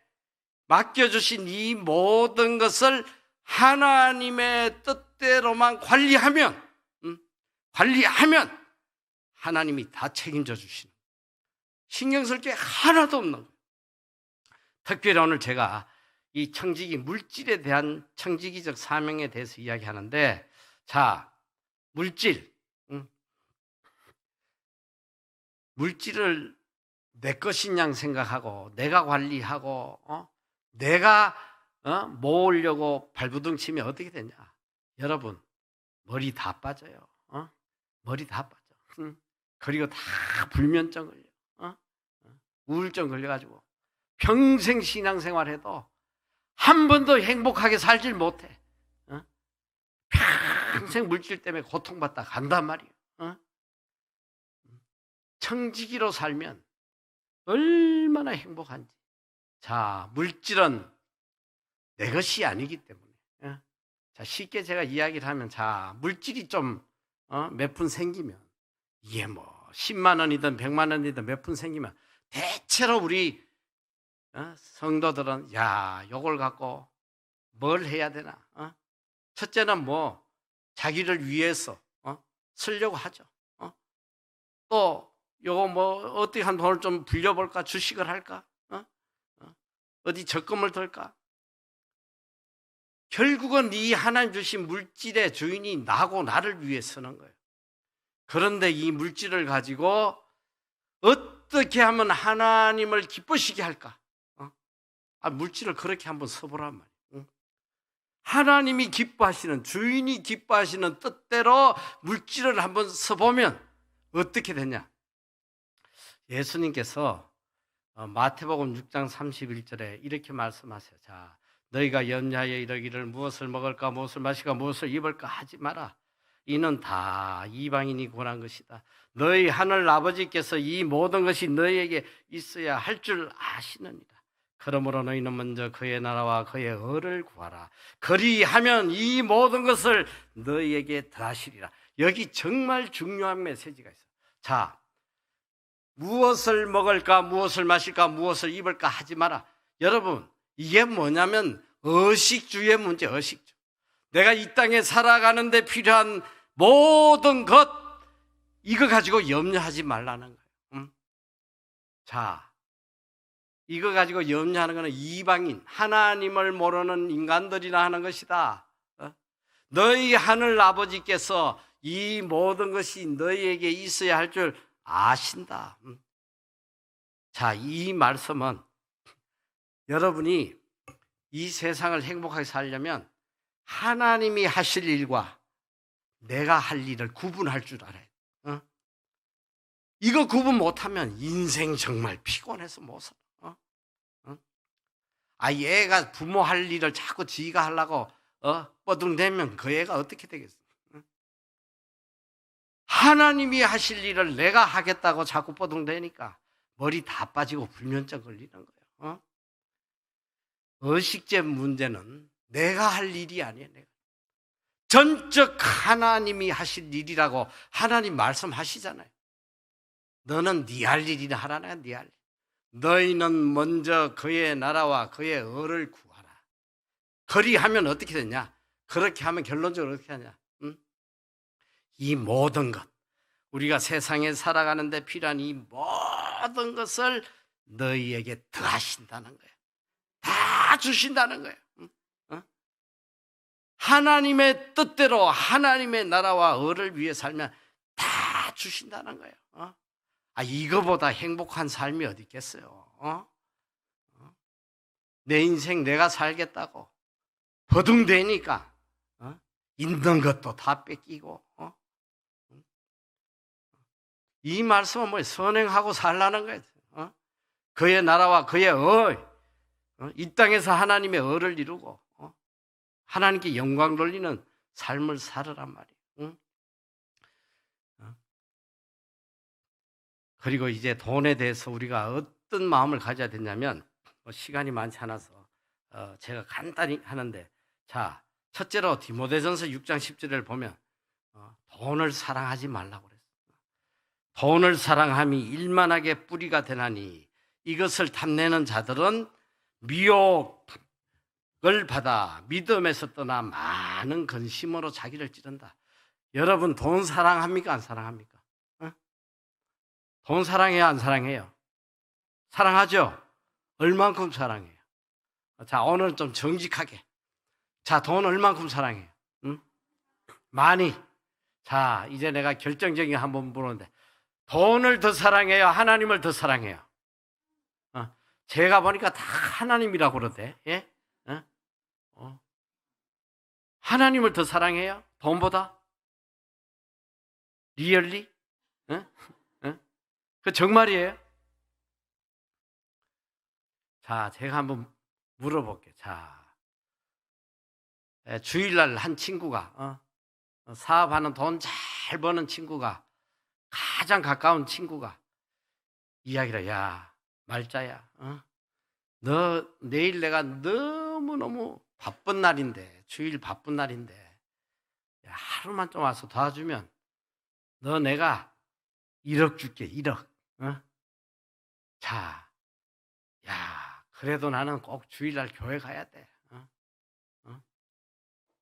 맡겨주신 이 모든 것을 하나님의 뜻대로만 관리하면 하나님이 다 책임져 주시는, 신경 쓸 게 하나도 없는 거예요. 특별히 오늘 제가 이 청지기, 물질에 대한 청지기적 사명에 대해서 이야기하는데, 자, 물질을 내 것인 양 생각하고 내가 관리하고 내가 모으려고 발부둥 치면 어떻게 되냐? 여러분, 머리 다 빠져요. 머리 다 빠져. 그리고 다 불면증 걸려. 우울증 걸려가지고 평생 신앙생활해도 한 번도 행복하게 살질 못해. 평생 물질 때문에 고통받다 간단 말이에요. 청지기로 살면 얼마나 행복한지. 자, 물질은 내 것이 아니기 때문에. 자, 쉽게 제가 이야기를 하면, 자, 물질이 좀 몇 푼 생기면, 이게 뭐 10만 원이든 100만 원이든 몇 푼 생기면 대체로 우리 성도들은 야, 요걸 갖고 뭘 해야 되나? 첫째는 뭐 자기를 위해서 쓰려고 하죠. 또 요거 뭐 어떻게 한 돈을 좀 불려볼까? 주식을 할까? 어디 적금을 들까? 결국은 이 하나님 주신 물질의 주인이 나고 나를 위해 쓰는 거예요. 그런데 이 물질을 가지고 어떻게 하면 하나님을 기쁘시게 할까? 물질을 그렇게 한번 써보란 말이에요. 하나님이 기뻐하시는, 주인이 기뻐하시는 뜻대로 물질을 한번 써보면 어떻게 되냐? 예수님께서 마태복음 6장 31절에 이렇게 말씀하세요. 자, 너희가 염려하여 이르기를 무엇을 먹을까, 무엇을 마실까, 무엇을 입을까 하지 마라. 이는 다 이방인이 권한 것이다. 너희 하늘 아버지께서 이 모든 것이 너희에게 있어야 할 줄 아시느니라. 그러므로 너희는 먼저 그의 나라와 그의 의를 구하라. 그리하면 이 모든 것을 너희에게 더하시리라. 여기 정말 중요한 메시지가 있어요. 자, 무엇을 먹을까, 무엇을 마실까, 무엇을 입을까 하지 마라. 여러분, 이게 뭐냐면 의식주의 문제, 의식주. 내가 이 땅에 살아가는데 필요한 모든 것 이거 가지고 염려하지 말라는 거예요. 자, 이거 가지고 염려하는 것은 이방인, 하나님을 모르는 인간들이나 하는 것이다. 너희 하늘 아버지께서 이 모든 것이 너희에게 있어야 할 줄 아신다. 자, 이 말씀은 여러분이 이 세상을 행복하게 살려면 하나님이 하실 일과 내가 할 일을 구분할 줄 알아요. 이거 구분 못하면 인생 정말 피곤해서 못 살아. 얘가 부모 할 일을 자꾸 지가 하려고 뻐둥대면 그 애가 어떻게 되겠어? 하나님이 하실 일을 내가 하겠다고 자꾸 뻐둥대니까 머리 다 빠지고 불면증 걸리는 거예요. 의식제 문제는 내가 할 일이 아니에요. 내가. 전적 하나님이 하실 일이라고 하나님 말씀하시잖아요. 너는 네 할 일이나 하라네. 네 할 일. 너희는 먼저 그의 나라와 그의 의를 구하라. 그리하면 어떻게 되냐? 그렇게 하면 결론적으로 어떻게 하냐? 이 모든 것, 우리가 세상에 살아가는데 필요한 이 모든 것을 너희에게 더하신다는 거예요. 다 주신다는 거예요. 하나님의 뜻대로 하나님의 나라와 의를 위해 살면 다 주신다는 거예요. 이거보다 행복한 삶이 어디 있겠어요? 내 인생 내가 살겠다고 버둥대니까 있는 것도 다 뺏기고. 이 말씀은 뭐 선행하고 살라는 거예요. 그의 나라와 그의 의, 이 땅에서 하나님의 의를 이루고 하나님께 영광 돌리는 삶을 살으란 말이에요. 그리고 이제 돈에 대해서 우리가 어떤 마음을 가져야 되냐면, 시간이 많지 않아서 제가 간단히 하는데, 자, 첫째로 디모데전서 6장 10절을 보면 돈을 사랑하지 말라고 그랬어요. 돈을 사랑함이 일만하게 뿌리가 되나니 이것을 탐내는 자들은 미혹을 받아 믿음에서 떠나 많은 근심으로 자기를 찌른다. 여러분, 돈 사랑합니까? 안 사랑합니까? 돈 사랑해요? 안 사랑해요? 사랑하죠? 얼만큼 사랑해요? 자, 오늘 좀 정직하게. 자, 돈 얼만큼 사랑해요? 많이. 자, 이제 내가 결정적인 한번 물었는데, 돈을 더 사랑해요? 하나님을 더 사랑해요? 제가 보니까 다 하나님이라고 그러대. 예? 하나님을 더 사랑해요? 돈보다? 리얼리? 그 정말이에요? 자, 제가 한번 물어볼게요. 자, 주일날 한 친구가, 사업하는 돈 잘 버는 친구가, 가장 가까운 친구가 이야기를, 야, 말자야, 너 내일 내가 너무너무 바쁜 날인데, 주일 바쁜 날인데, 야, 하루만 좀 와서 도와주면 너 내가 1억 줄게, 1억. 자, 야, 그래도 나는 꼭 주일날 교회 가야 돼.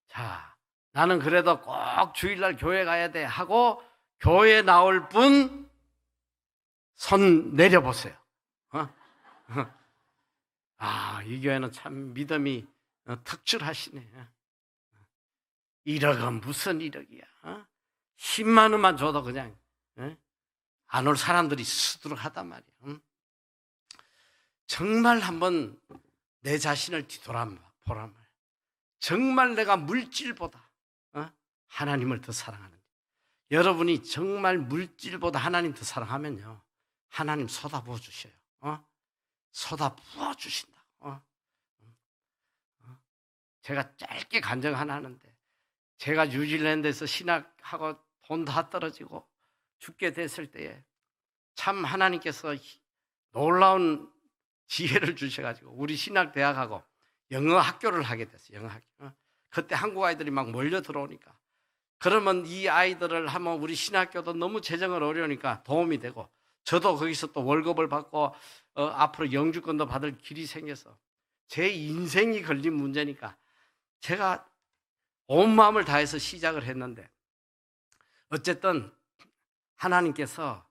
자, 나는 그래도 꼭 주일날 교회 가야 돼 하고 교회 나올 분 손 내려보세요. 이 교회는 참 믿음이 특출하시네. 1억은 무슨 1억이야. 10만 원만 줘도 그냥 안 올 사람들이 수두룩하단 말이야. 정말 한번 내 자신을 뒤돌아보란 말이야. 정말 내가 물질보다 하나님을 더 사랑하는데, 여러분이 정말 물질보다 하나님 더 사랑하면요, 하나님 쏟아부어 주셔요. 쏟아부어 주신다. 제가 짧게 간증 하나 하는데, 제가 뉴질랜드에서 신학하고 돈 다 떨어지고 죽게 됐을 때에 참 하나님께서 놀라운 지혜를 주셔가지고 우리 신학대학하고 영어 학교를 하게 됐어요. 영어 학교. 그때 한국 아이들이 막 몰려 들어오니까, 그러면 이 아이들을 하면 우리 신학교도 너무 재정을 어려우니까 도움이 되고, 저도 거기서 또 월급을 받고 앞으로 영주권도 받을 길이 생겨서 제 인생이 걸린 문제니까 제가 온 마음을 다해서 시작을 했는데, 어쨌든 하나님께서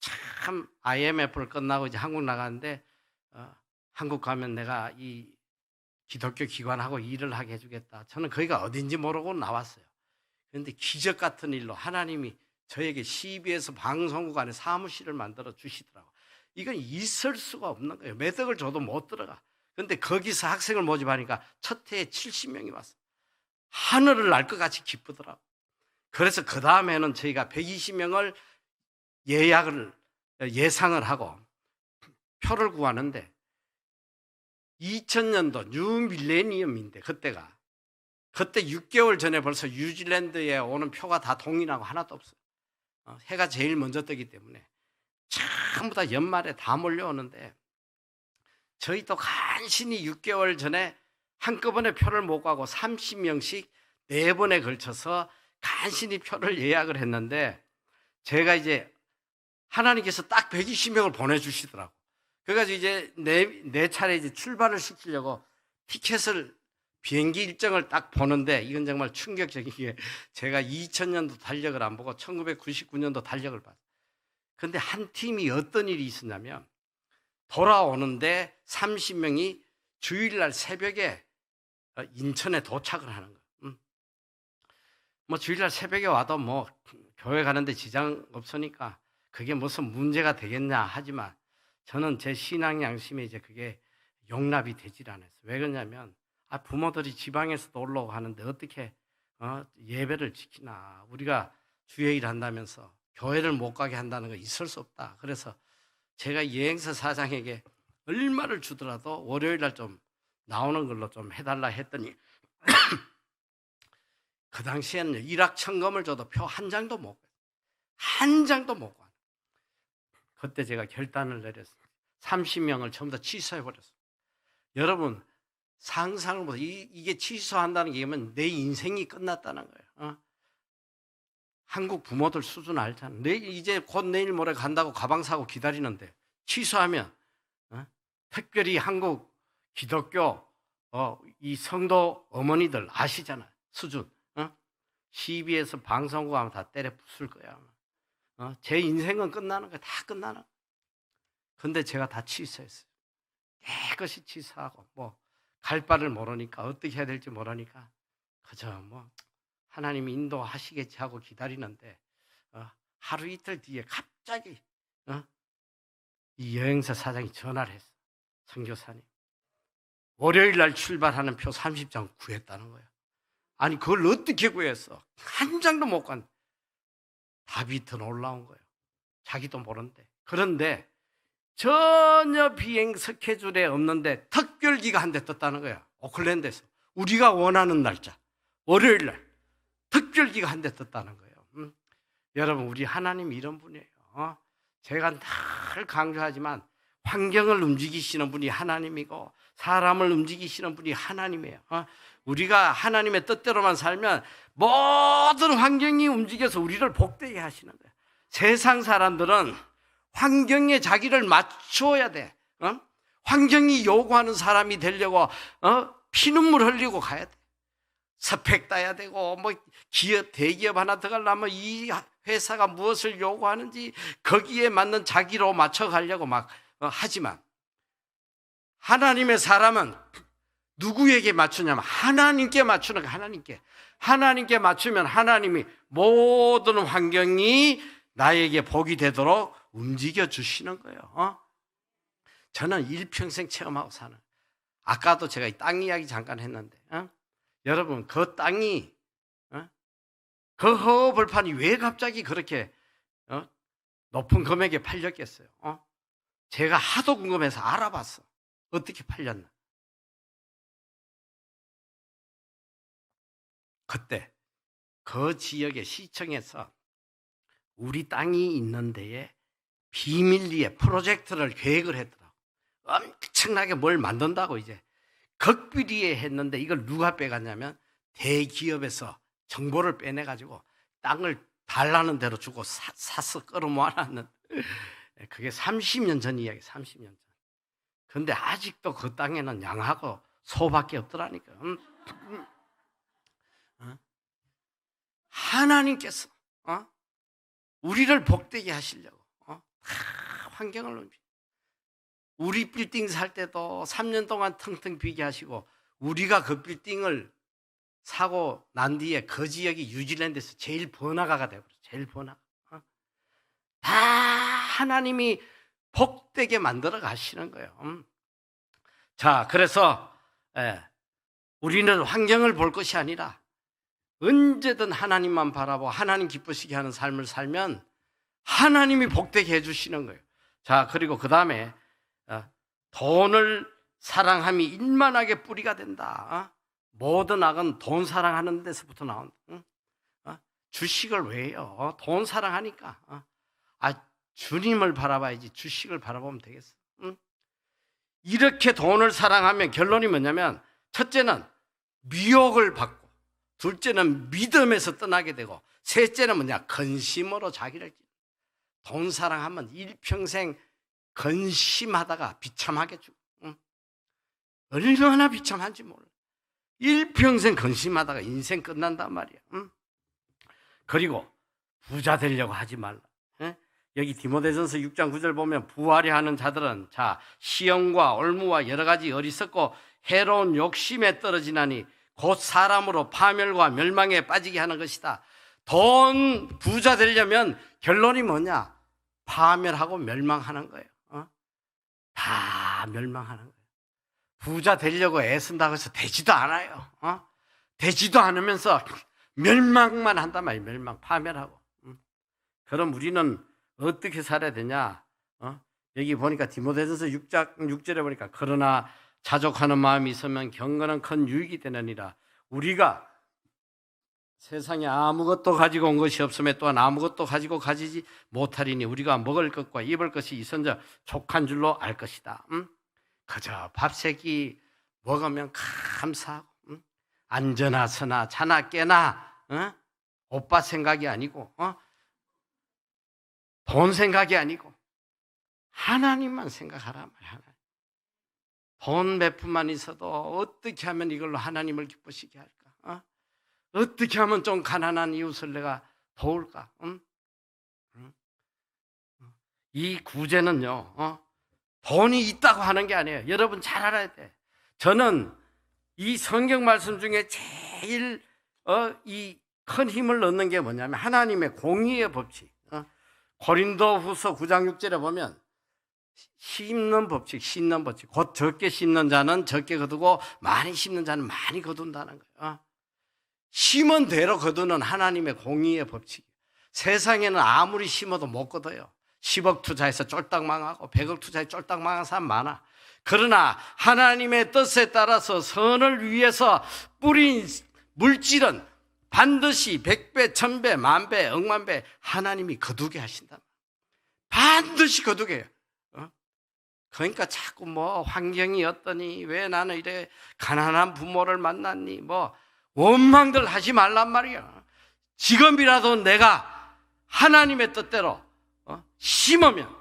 참 IMF를 끝나고 이제 한국 나가는데 한국 가면 내가 이 기독교 기관하고 일을 하게 해주겠다. 저는 거기가 어딘지 모르고 나왔어요. 그런데 기적 같은 일로 하나님이 저에게 CBS 방송국 안에 사무실을 만들어 주시더라고요. 이건 있을 수가 없는 거예요. 몇 억을 줘도 못 들어가. 그런데 거기서 학생을 모집하니까 첫 해에 70명이 왔어요. 하늘을 날 것 같이 기쁘더라고요. 그래서 그 다음에는 저희가 120명을 예상을 하고 표를 구하는데 2000년도 뉴 밀레니엄인데 그때 6개월 전에 벌써 뉴질랜드에 오는 표가 다 동일하고 하나도 없어요. 해가 제일 먼저 뜨기 때문에 전부 다 연말에 다 몰려오는데 저희도 간신히 6개월 전에 한꺼번에 표를 못 구하고 30명씩 4번에 걸쳐서 간신히 표를 예약을 했는데 제가 이제 하나님께서 딱 120명을 보내주시더라고. 그래가지고 이제 내 차례 이제 출발을 시키려고 티켓을 비행기 일정을 딱 보는데 이건 정말 충격적인 게 제가 2000년도 달력을 안 보고 1999년도 달력을 봤어요. 그런데 한 팀이 어떤 일이 있었냐면 돌아오는데 30명이 주일날 새벽에 인천에 도착을 하는 거예요. 뭐 주일날 새벽에 와도 뭐 교회 가는데 지장 없으니까 그게 무슨 문제가 되겠냐 하지만 저는 제 신앙 양심에 이제 그게 용납이 되질 않았어요. 왜 그러냐면 부모들이 지방에서 놀러 오고 하는데 어떻게 예배를 지키나. 우리가 주일을 한다면서 교회를 못 가게 한다는 거 있을 수 없다. 그래서 제가 여행사 사장에게 얼마를 주더라도 월요일 날 좀 나오는 걸로 좀 해달라 했더니 그 당시에는 일확천금을 줘도 표 한 장도 못 가요. 한 장도 못 가요. 그때 제가 결단을 내렸어요. 30명을 전부 다 취소해버렸어요. 여러분 상상을 못해요. 이게 취소한다는 게 뭐냐면 내 인생이 끝났다는 거예요. 한국 부모들 수준 알잖아. 이제 곧 내일 모레 간다고 가방 사고 기다리는데 취소하면 특별히 한국 기독교 이 성도 어머니들 아시잖아요. 수준. CBS 방송국 하면 다 때려 부술 거야. 제 인생은 끝나는 거야. 다 끝나는 거야. 근데 제가 다 취소했어요. 깨끗이 취소하고 뭐 갈 바를 모르니까 어떻게 해야 될지 모르니까 그저 뭐 하나님이 인도하시겠지 하고 기다리는데 하루 이틀 뒤에 갑자기 이 여행사 사장이 전화를 했어. 선교사님 월요일 날 출발하는 표 30장 구했다는 거예요. 아니 그걸 어떻게 구했어? 한 장도 못 간. 답이 더 놀라운 거예요. 자기도 모른대. 그런데 전혀 비행 스케줄에 없는데 특별기가 한 대 떴다는 거야. 오클랜드에서 우리가 원하는 날짜 월요일 날 특별기가 한 대 떴다는 거예요. 여러분 우리 하나님이 이런 분이에요. 제가 늘 강조하지만 환경을 움직이시는 분이 하나님이고 사람을 움직이시는 분이 하나님이에요. 우리가 하나님의 뜻대로만 살면 모든 환경이 움직여서 우리를 복되게 하시는 거예요. 세상 사람들은 환경에 자기를 맞춰야 돼. 환경이 요구하는 사람이 되려고 피눈물 흘리고 가야 돼. 스펙 따야 되고 뭐 대기업 하나 들어가려면 이 회사가 무엇을 요구하는지 거기에 맞는 자기로 맞춰 가려고 막 하지만 하나님의 사람은 누구에게 맞추냐면 하나님께 맞추는 거예요. 하나님께 맞추면 하나님이 모든 환경이 나에게 복이 되도록 움직여 주시는 거예요. 저는 일평생 체험하고 사는. 아까도 제가 이 땅 이야기 잠깐 했는데 여러분 그 땅이 그 허허벌판이 왜 갑자기 그렇게 높은 금액에 팔렸겠어요? 제가 하도 궁금해서 알아봤어. 어떻게 팔렸나? 그때 그 지역의 시청에서 우리 땅이 있는 데에 비밀리에 프로젝트를 계획을 했더라고. 엄청나게 뭘 만든다고 이제 극비리에 했는데 이걸 누가 빼갔냐면 대기업에서 정보를 빼내가지고 땅을 달라는 대로 주고 사서 끌어모아놨는 그게 30년 전 이야기. 30년 전. 근데 아직도 그 땅에는 양하고 소밖에 없더라니까. 하나님께서 우리를 복되게 하시려고 다 환경을 움직여. 우리 빌딩 살 때도 3년 동안 텅텅 비게 하시고, 우리가 그 빌딩을 사고 난 뒤에 그 지역이 뉴질랜드에서 제일 번화가가 되어버렸어. 제일 번화가. 다 하나님이 복되게 만들어 가시는 거예요. 자, 그래서 우리는 환경을 볼 것이 아니라 언제든 하나님만 바라보고 하나님 기쁘시게 하는 삶을 살면 하나님이 복되게 해주시는 거예요. 자, 그리고 그 다음에 돈을 사랑함이 일만하게 뿌리가 된다. 모든 악은 돈 사랑하는 데서부터 나온다. 주식을 왜 해요? 돈 사랑하니까. 주님을 바라봐야지 주식을 바라보면 되겠어. 이렇게 돈을 사랑하면 결론이 뭐냐면, 첫째는 미혹을 받고, 둘째는 믿음에서 떠나게 되고, 셋째는 뭐냐? 근심으로 자기를. 돈 사랑하면 일평생 근심하다가 비참하게 죽어. 얼마나 비참한지 몰라. 일평생 근심하다가 인생 끝난단 말이야. 그리고 부자 되려고 하지 말라. 여기 디모데전서 6장 9절 보면, 부하려 하는 자들은 시험과 올무와 여러 가지 어리석고 해로운 욕심에 떨어지나니 곧 사람으로 파멸과 멸망에 빠지게 하는 것이다. 부자 되려면 결론이 뭐냐? 파멸하고 멸망하는 거예요. 다 멸망하는 거예요. 부자 되려고 애쓴다고 해서 되지도 않아요. 되지도 않으면서 멸망만 한단 말이에요. 멸망, 파멸하고. 그럼 우리는 어떻게 살아야 되냐? 여기 보니까 디모데전서 6절에 보니까, 그러나 자족하는 마음이 있으면 경건은 큰 유익이 되느니라. 우리가 세상에 아무것도 가지고 온 것이 없음에 또한 아무것도 가지고 가지지 못하리니 우리가 먹을 것과 입을 것이 있은즉 족한 줄로 알 것이다. 그저 밥 세 끼 먹으면 감사하고, 앉으나 서나 자나 깨나 오빠 생각이 아니고 돈 생각이 아니고 하나님만 생각하란 말이야. 돈 몇 푼만 있어도 어떻게 하면 이걸로 하나님을 기쁘시게 할까? 어떻게 하면 좀 가난한 이웃을 내가 도울까? 이 구제는요, 돈이 있다고 하는 게 아니에요. 여러분 잘 알아야 돼. 저는 이 성경 말씀 중에 제일 이 큰 힘을 얻는 게 뭐냐면 하나님의 공의의 법칙. 고린도후서 9장 6절에 보면 심는 법칙, 심는 법칙. 곧 적게 심는 자는 적게 거두고 많이 심는 자는 많이 거둔다는 거예요. 심은 대로 거두는 하나님의 공의의 법칙. 세상에는 아무리 심어도 못 거둬요. 10억 투자해서 쫄딱 망하고 100억 투자해 쫄딱 망한 사람 많아. 그러나 하나님의 뜻에 따라서 선을 위해서 뿌린 물질은 반드시 100배, 1000배, 만배, 억만배 하나님이 거두게 하신다. 반드시 거두게 해요. 그러니까 자꾸 환경이 어떠니, 왜 나는 이래 가난한 부모를 만났니, 원망들 하지 말란 말이야. 지금이라도 내가 하나님의 뜻대로 심으면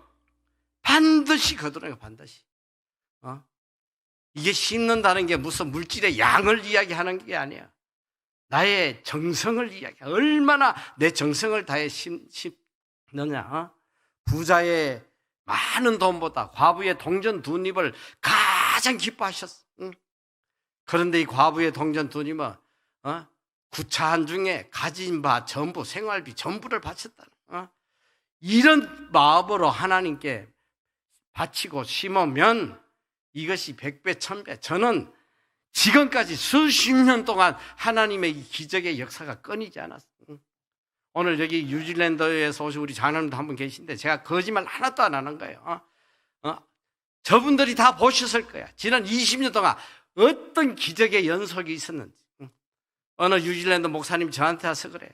반드시 거두는 거야. 반드시. 이게 심는다는 게 무슨 물질의 양을 이야기하는 게 아니야. 나의 정성을 이야기해. 얼마나 내 정성을 다해 심느냐. 부자의 많은 돈보다 과부의 동전 두 입을 가장 기뻐하셨어. 그런데 이 과부의 동전 두 입은 구차한 중에 가진 바 전부, 생활비 전부를 바쳤다. 이런 마음으로 하나님께 바치고 심으면 이것이 100배, 1000배. 저는 지금까지 수십 년 동안 하나님의 이 기적의 역사가 끊이지 않았어요. 오늘 여기 뉴질랜드에서 오신 우리 장로님도 한 분 계신데 제가 거짓말 하나도 안 하는 거예요. 저분들이 다 보셨을 거야. 지난 20년 동안 어떤 기적의 연속이 있었는지. 어느 뉴질랜드 목사님이 저한테 와서 그래.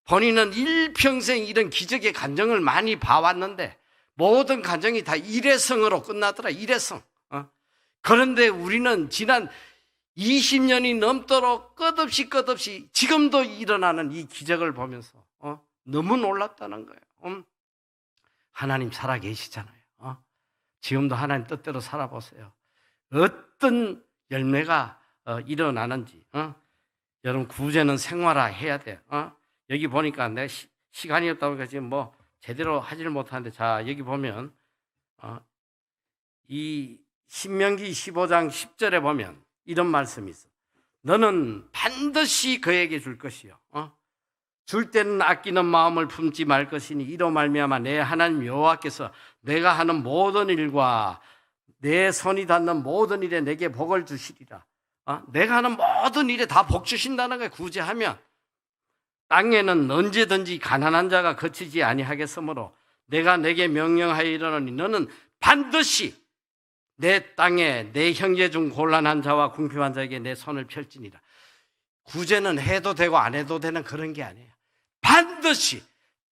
본인은 일평생 이런 기적의 간증을 많이 봐왔는데 모든 간증이 다 일회성으로 끝나더라. 일회성. 그런데 우리는 지난 20년이 넘도록 끝없이 지금도 일어나는 이 기적을 보면서 너무 놀랐다는 거예요. 하나님 살아계시잖아요. 지금도 하나님 뜻대로 살아보세요. 어떤 열매가 일어나는지. 여러분 구제는 생활화해야 돼요. 여기 보니까 내 시간이 없다 보니까 지금 제대로 하지를 못하는데, 자, 여기 보면 이 신명기 15장 10절에 보면 이런 말씀이 있어. 너는 반드시 그에게 줄 것이요, 줄 때는 아끼는 마음을 품지 말 것이니 이로 말미암아 내 하나님 여호와께서 내가 하는 모든 일과 내 손이 닿는 모든 일에 내게 복을 주시리라. 내가 하는 모든 일에 다 복 주신다는 거예요. 구제하면 땅에는 언제든지 가난한 자가 거치지 아니하겠으므로 내가 내게 명령하여 이르노니 너는 반드시 내 땅에 내 형제 중 곤란한 자와 궁핍한 자에게 내 손을 펼지니라. 구제는 해도 되고 안 해도 되는 그런 게 아니에요.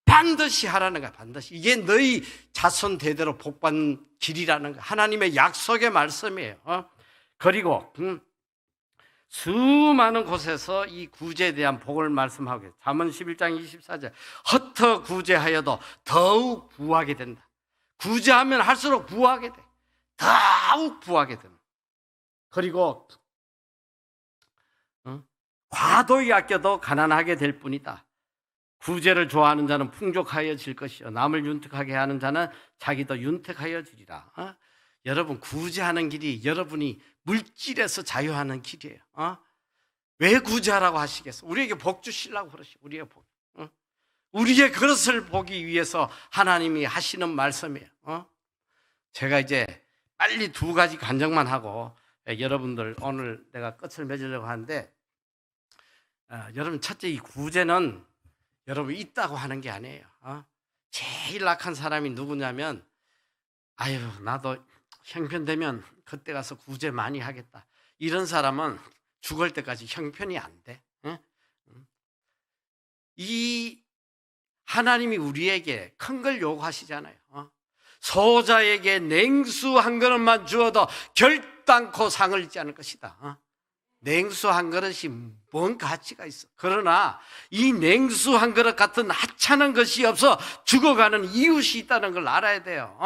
반드시 하라는 거야. 반드시. 이게 너희 자손 대대로 복받는 길이라는 거야. 하나님의 약속의 말씀이에요. 그리고 수많은 곳에서 이 구제에 대한 복을 말씀하고 있어요. 잠언 11장 24절 헛터 구제하여도 더욱 부하게 된다. 구제하면 할수록 부하게 돼. 더욱 부하게 됩니다. 그리고 과도히 아껴도 가난하게 될 뿐이다. 구제를 좋아하는 자는 풍족하여질 것이요 남을 윤택하게 하는 자는 자기도 윤택하여지리라. 여러분, 구제하는 길이 여러분이 물질에서 자유하는 길이에요. 왜 구제하라고 하시겠어? 우리에게 복 주시려고 그러시고, 우리의 복, 우리의 그릇을 보기 위해서 하나님이 하시는 말씀이에요. 제가 이제 빨리 두 가지 간증만 하고 여러분들 오늘 내가 끝을 맺으려고 하는데, 여러분, 첫째, 이 구제는 여러분 있다고 하는 게 아니에요. 제일 악한 사람이 누구냐면, 아유, 나도 형편되면 그때 가서 구제 많이 하겠다, 이런 사람은 죽을 때까지 형편이 안 돼. 이 하나님이 우리에게 큰 걸 요구하시잖아요. 소자에게 냉수 한 그릇만 주어도 결단코 상을 잊지 않을 것이다. 냉수 한 그릇이 뭔 가치가 있어. 그러나 이 냉수 한 그릇 같은 하찮은 것이 없어 죽어가는 이웃이 있다는 걸 알아야 돼요.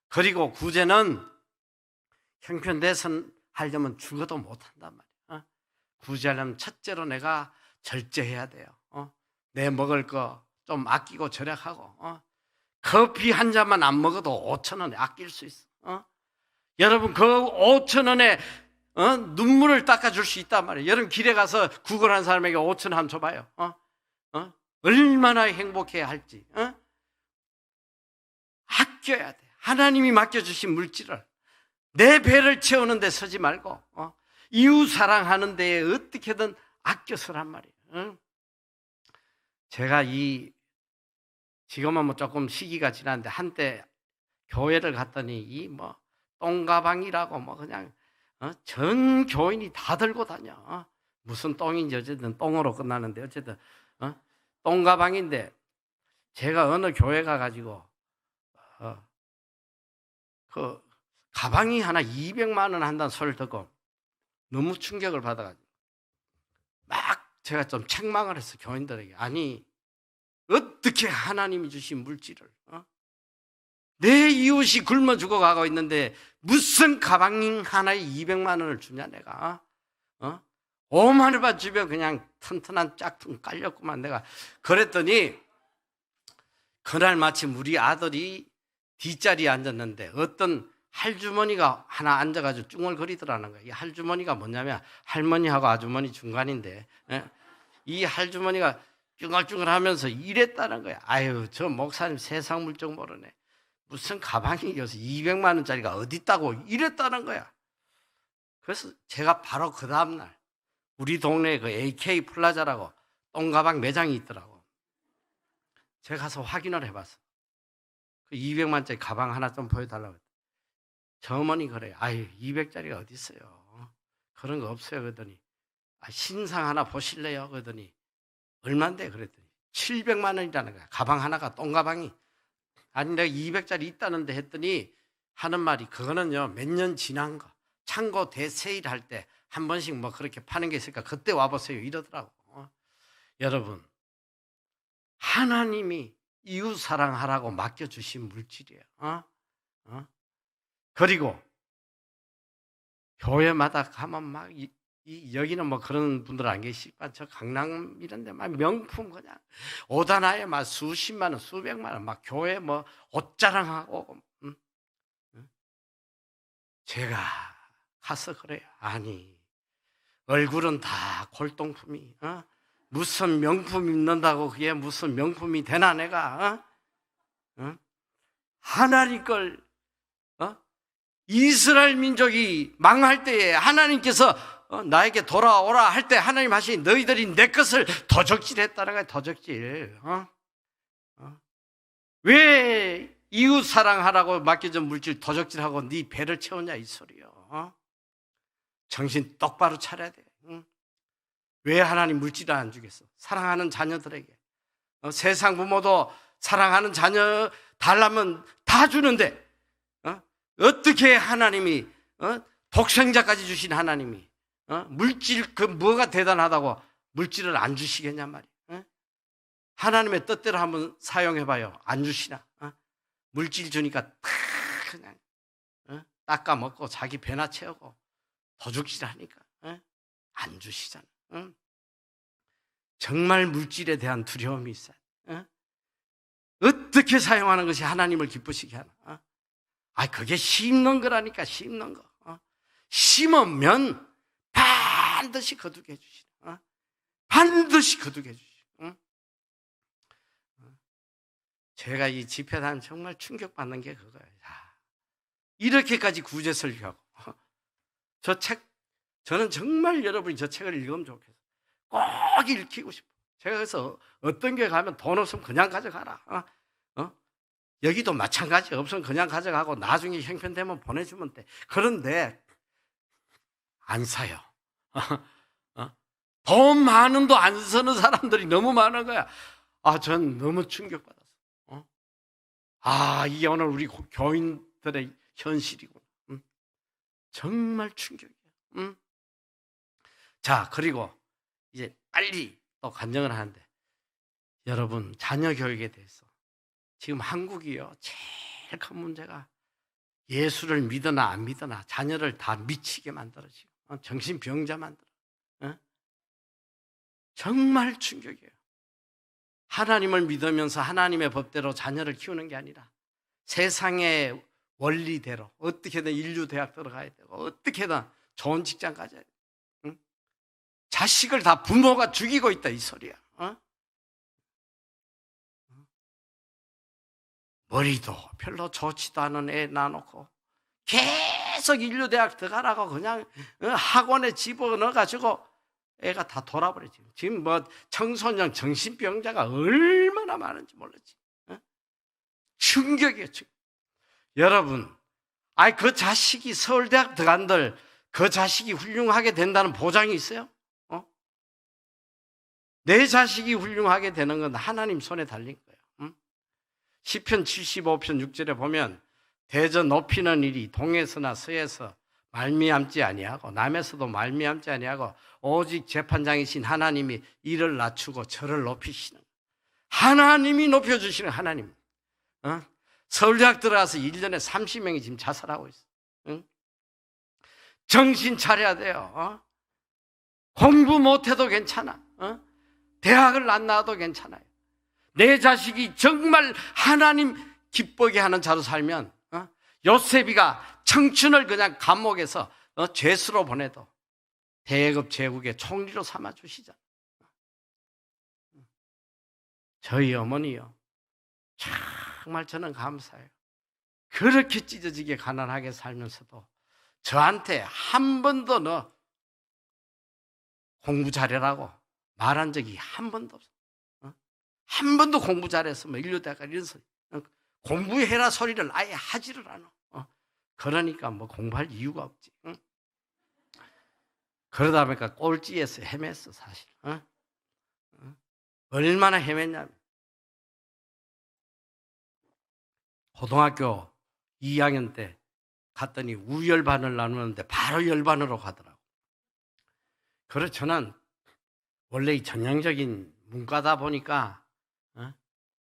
그리고 구제는 형편대선 하려면 죽어도 못한단 말이야. 구제하려면 첫째로 내가 절제해야 돼요. 내 먹을 거 좀 아끼고 절약하고, 커피 한 잔만 안 먹어도 5,000원에 아낄 수 있어. 여러분, 그 5,000원에 눈물을 닦아줄 수 있단 말이에요. 여러분, 길에 가서 구걸한 사람에게 5,000원 한번 줘봐요. 얼마나 행복해야 할지. 아껴야 돼. 하나님이 맡겨주신 물질을 내 배를 채우는 데 서지 말고 이웃 사랑하는 데에 어떻게든 아껴 서란 말이에요. 제가 지금은 뭐 조금 시기가 지났는데, 한때 교회를 갔더니 이 뭐 똥가방이라고 뭐 그냥 전 교인이 다 들고 다녀. 무슨 똥인지 어쨌든 똥으로 끝나는데, 어쨌든 똥가방인데, 제가 어느 교회 가가지고 그 가방이 하나 200만 원 한다는 소리를 듣고 너무 충격을 받아가지고 막 제가 좀 책망을 했어, 교인들에게. 아니, 어떻게 하나님이 주신 물질을 내 이웃이 굶어 죽어가고 있는데 무슨 가방 하나에 200만 원을 주냐 내가. 5만 원만 주면 그냥 튼튼한 짝퉁 깔렸구만 내가. 그랬더니 그날 마침 우리 아들이 뒷자리에 앉았는데 어떤 할주머니가 하나 앉아가지고 쭝얼거리더라는 거예요. 이 할주머니가 뭐냐면 할머니하고 아주머니 중간인데, 이 할주머니가 쭝얼쭝얼 하면서 이랬다는 거야. 아유, 저 목사님 세상 물정 모르네. 무슨 가방이 여기서 200만 원짜리가 어디 있다고 이랬다는 거야. 그래서 제가 바로 그 다음날 우리 동네에 그 AK 플라자라고 똥가방 매장이 있더라고. 제가 가서 확인을 해봤어. 그 200만짜리 가방 하나 좀 보여달라고 했더니 저 어머니 그래요. 아유, 200짜리가 어디 있어요. 그런 거 없어요. 그러더니 신상 하나 보실래요? 그러더니 얼만데? 그랬더니 700만 원이라는 거야. 가방 하나가, 똥가방이. 아니, 내가 200짜리 있다는데 했더니 하는 말이, 그거는요 몇 년 지난 거, 창고 대세일 할 때 한 번씩 뭐 그렇게 파는 게 있으니까 그때 와보세요 이러더라고. 여러분, 하나님이 이웃 사랑하라고 맡겨주신 물질이에요. 그리고 교회마다 가면 막 여기는 뭐 그런 분들 안 계시지만 저 강남 이런 데 막 명품 그냥 옷 하나에 막 수십만 원, 수백만 원 막 교회 뭐 옷 자랑하고 제가 가서 그래요. 아니 얼굴은 다 골동품이 무슨 명품 입는다고 그게 무슨 명품이 되나 내가 하나님 걸 이스라엘 민족이 망할 때에 하나님께서 나에게 돌아오라 할 때 하나님 하시니 너희들이 내 것을 도적질했다는 거야. 도적질. 왜 이웃 사랑하라고 맡겨준 물질 도적질하고 네 배를 채우냐 이 소리요. 정신 똑바로 차려야 돼. 왜 하나님 물질을 안 주겠어? 사랑하는 자녀들에게. 세상 부모도 사랑하는 자녀 달라면 다 주는데 어떻게 하나님이 독생자까지 주신 하나님이 물질 그 뭐가 대단하다고 물질을 안 주시겠냔 말이에요. 하나님의 뜻대로 한번 사용해봐요. 안 주시나? 물질 주니까 다 그냥 닦아 먹고 자기 배나 채우고 도둑질하니까 안 주시잖아. 정말 물질에 대한 두려움이 있어요. 어떻게 사용하는 것이 하나님을 기쁘시게 하나? 그게 심는 거라니까. 심는 거. 심으면 반드시 거두게 해주시네. 반드시 거두게 해주시네. 제가 이 집회 다니면 정말 충격받는 게 그거예요. 이렇게까지 구제 설교하고 저 책, 저는 정말 여러분이 저 책을 읽으면 좋겠어요. 꼭 읽히고 싶어. 제가 그래서 어떤 게 가면 돈 없으면 그냥 가져가라. 여기도 마찬가지. 없으면 그냥 가져가고 나중에 형편되면 보내주면 돼. 그런데 안 사요. 돈 많은 도 안 쓰는 사람들이 너무 많은 거야. 전 너무 충격받았어. 이게 오늘 우리 교인들의 현실이구나. 정말 충격이야. 자, 그리고 이제 빨리 또 간증을 하는데 여러분 자녀 교육에 대해서 지금 한국이요 제일 큰 문제가 예수를 믿으나 안 믿으나 자녀를 다 미치게 만들어 지금 정신병자 만들어. 정말 충격이에요. 하나님을 믿으면서 하나님의 법대로 자녀를 키우는 게 아니라 세상의 원리대로 어떻게든 인류대학 들어가야 되고 어떻게든 좋은 직장 가져야 돼. 자식을 다 부모가 죽이고 있다 이 소리야. 머리도 별로 좋지도 않은 애 낳아놓고 계속 인류대학 들어가라고 그냥 학원에 집어넣어가지고 애가 다 돌아버려. 지금 뭐 청소년 정신병자가 얼마나 많은지 몰랐지. 충격이에요. 충격. 여러분, 그 자식이 서울대학 들어간들 그 자식이 훌륭하게 된다는 보장이 있어요? 내 자식이 훌륭하게 되는 건 하나님 손에 달린 거예요. 시편 75편 6절에 보면 대저 높이는 일이 동에서나 서에서 말미암지 아니하고 남에서도 말미암지 아니하고 오직 재판장이신 하나님이 이를 낮추고 저를 높이시는, 하나님이 높여주시는 하나님. 서울대학 들어가서 1년에 30명이 지금 자살하고 있어. 정신 차려야 돼요. 공부 못해도 괜찮아. 대학을 안 나와도 괜찮아요. 내 자식이 정말 하나님 기쁘게 하는 자로 살면 요셉이가 청춘을 그냥 감옥에서 죄수로 보내도 대급 제국의 총리로 삼아주시잖아. 저희 어머니요, 정말 저는 감사해요. 그렇게 찢어지게 가난하게 살면서도 저한테 한 번도 너 공부 잘해라고 말한 적이 한 번도 없어. 한 번도 공부 잘했으면 인류대학 이런 소리, 공부해라 소리를 아예 하지를 않아. 그러니까 뭐 공부할 이유가 없지. 그러다 보니까 꼴찌에서 헤맸어 사실. 얼마나 헤맸냐면 고등학교 2학년 때 갔더니 우열반을 나누는데 바로 열반으로 가더라고. 그래서 저는 원래 이 전형적인 문과다 보니까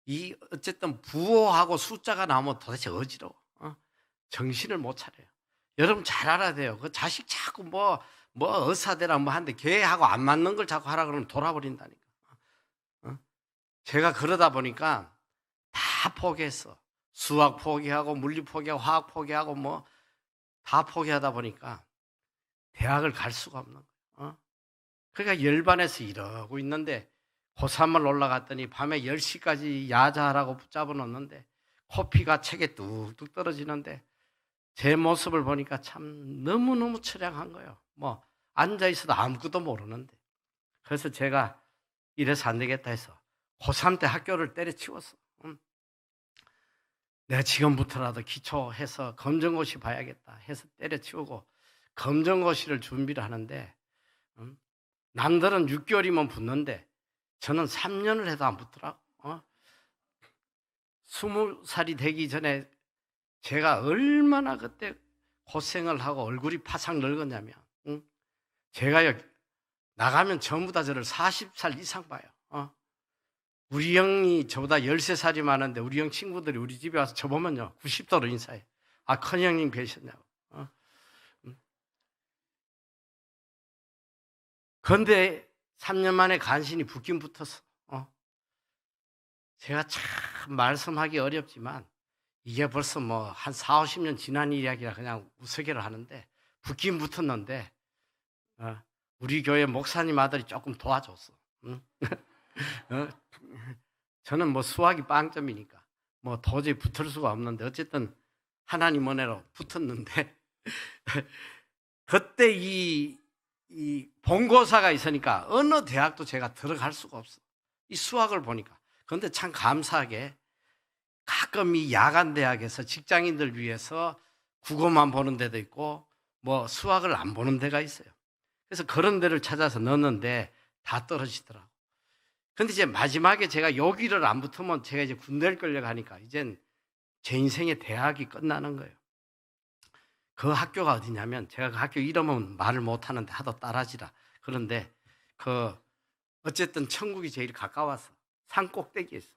이 어쨌든 부호하고 숫자가 나오면 도대체 어지러워. 정신을 못 차려요. 여러분 잘 알아야 돼요. 그 자식 자꾸 뭐 뭐 의사대라 뭐 하는데 걔하고 안 맞는 걸 자꾸 하라 그러면 돌아버린다니까. 제가 그러다 보니까 다 포기했어. 수학 포기하고 물리 포기하고 화학 포기하고 뭐 다 포기하다 보니까 대학을 갈 수가 없는 거예요. 그러니까 열반에서 이러고 있는데 고3을 올라갔더니 밤에 10시까지 야자하라고 붙잡아 놓는데 코피가 책에 뚝뚝 떨어지는데 제 모습을 보니까 참 너무너무 처량한 거예요. 뭐 앉아있어도 아무것도 모르는데. 그래서 제가 이래서 안 되겠다 해서 고3 때 학교를 때려치웠어. 내가 지금부터라도 기초해서 검정고시 봐야겠다 해서 때려치우고 검정고시를 준비를 하는데 남들은 6개월이면 붙는데 저는 3년을 해도 안 붙더라고. 20살이 되기 전에 제가 얼마나 그때 고생을 하고 얼굴이 파삭 늙었냐면 제가 나가면 전부 다 저를 40살 이상 봐요. 우리 형이 저보다 13살이 많은데 우리 형 친구들이 우리 집에 와서 저 보면요 90도로 인사해. 아, 큰 형님 계셨냐고. 그런데 3년 만에 간신히 붙긴 붙었어. 제가 참 말씀하기 어렵지만 이게 벌써 뭐 한 4, 50년 지난 이야기라 그냥 우스개를 하는데 붙긴 붙었는데 우리 교회 목사님 아들이 조금 도와줬어. 저는 뭐 수학이 빵점이니까 뭐 도저히 붙을 수가 없는데 어쨌든 하나님 은혜로 붙었는데 그때 이 본고사가 있으니까 어느 대학도 제가 들어갈 수가 없어. 이 수학을 보니까. 그런데 참 감사하게 가끔 이 야간 대학에서 직장인들 위해서 국어만 보는 데도 있고 뭐 수학을 안 보는 데가 있어요. 그래서 그런 데를 찾아서 넣었는데 다 떨어지더라고. 근데 이제 마지막에 제가 여기를 안 붙으면 제가 이제 군대를 끌려가니까 이젠 제 인생의 대학이 끝나는 거예요. 그 학교가 어디냐면 제가 그 학교 이름은 말을 못하는데 하도 따라지라. 그런데 어쨌든 천국이 제일 가까워서 산 꼭대기에 있어.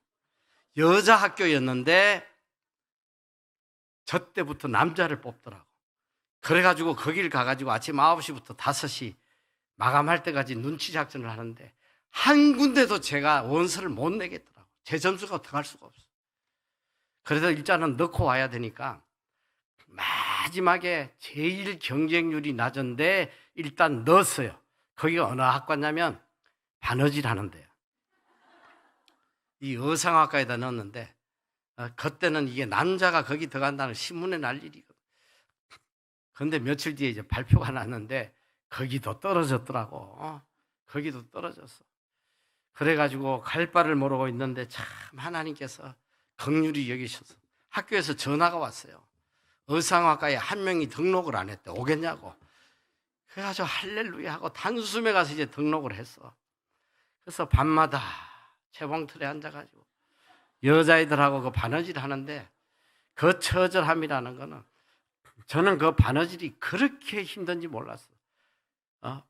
여자 학교였는데 저 때부터 남자를 뽑더라고. 그래가지고 거기를 가가지고 아침 9시부터 5시 마감할 때까지 눈치 작전을 하는데 한 군데도 제가 원서를 못 내겠더라고. 제 점수가 들어갈 수가 없어. 그래서 일단은 넣고 와야 되니까 마지막에 제일 경쟁률이 낮은데 일단 넣었어요. 거기가 어느 학과냐면 바느질 하는 데요. 이 의상학과에다 넣었는데 그때는 이게 남자가 거기 들어간다는 신문에 날 일이거든. 그런데 며칠 뒤에 이제 발표가 났는데 거기도 떨어졌더라고. 거기도 떨어졌어. 그래가지고 갈 바를 모르고 있는데 참 하나님께서 긍휼히 여기셔서 학교에서 전화가 왔어요. 의상학과에 한 명이 등록을 안 했대. 오겠냐고. 그래가지고 할렐루야 하고 단숨에 가서 이제 등록을 했어. 그래서 밤마다 채봉틀에 앉아가지고 여자애들하고 그 바느질 하는데 그 처절함이라는 거는 저는 그 바느질이 그렇게 힘든지 몰랐어.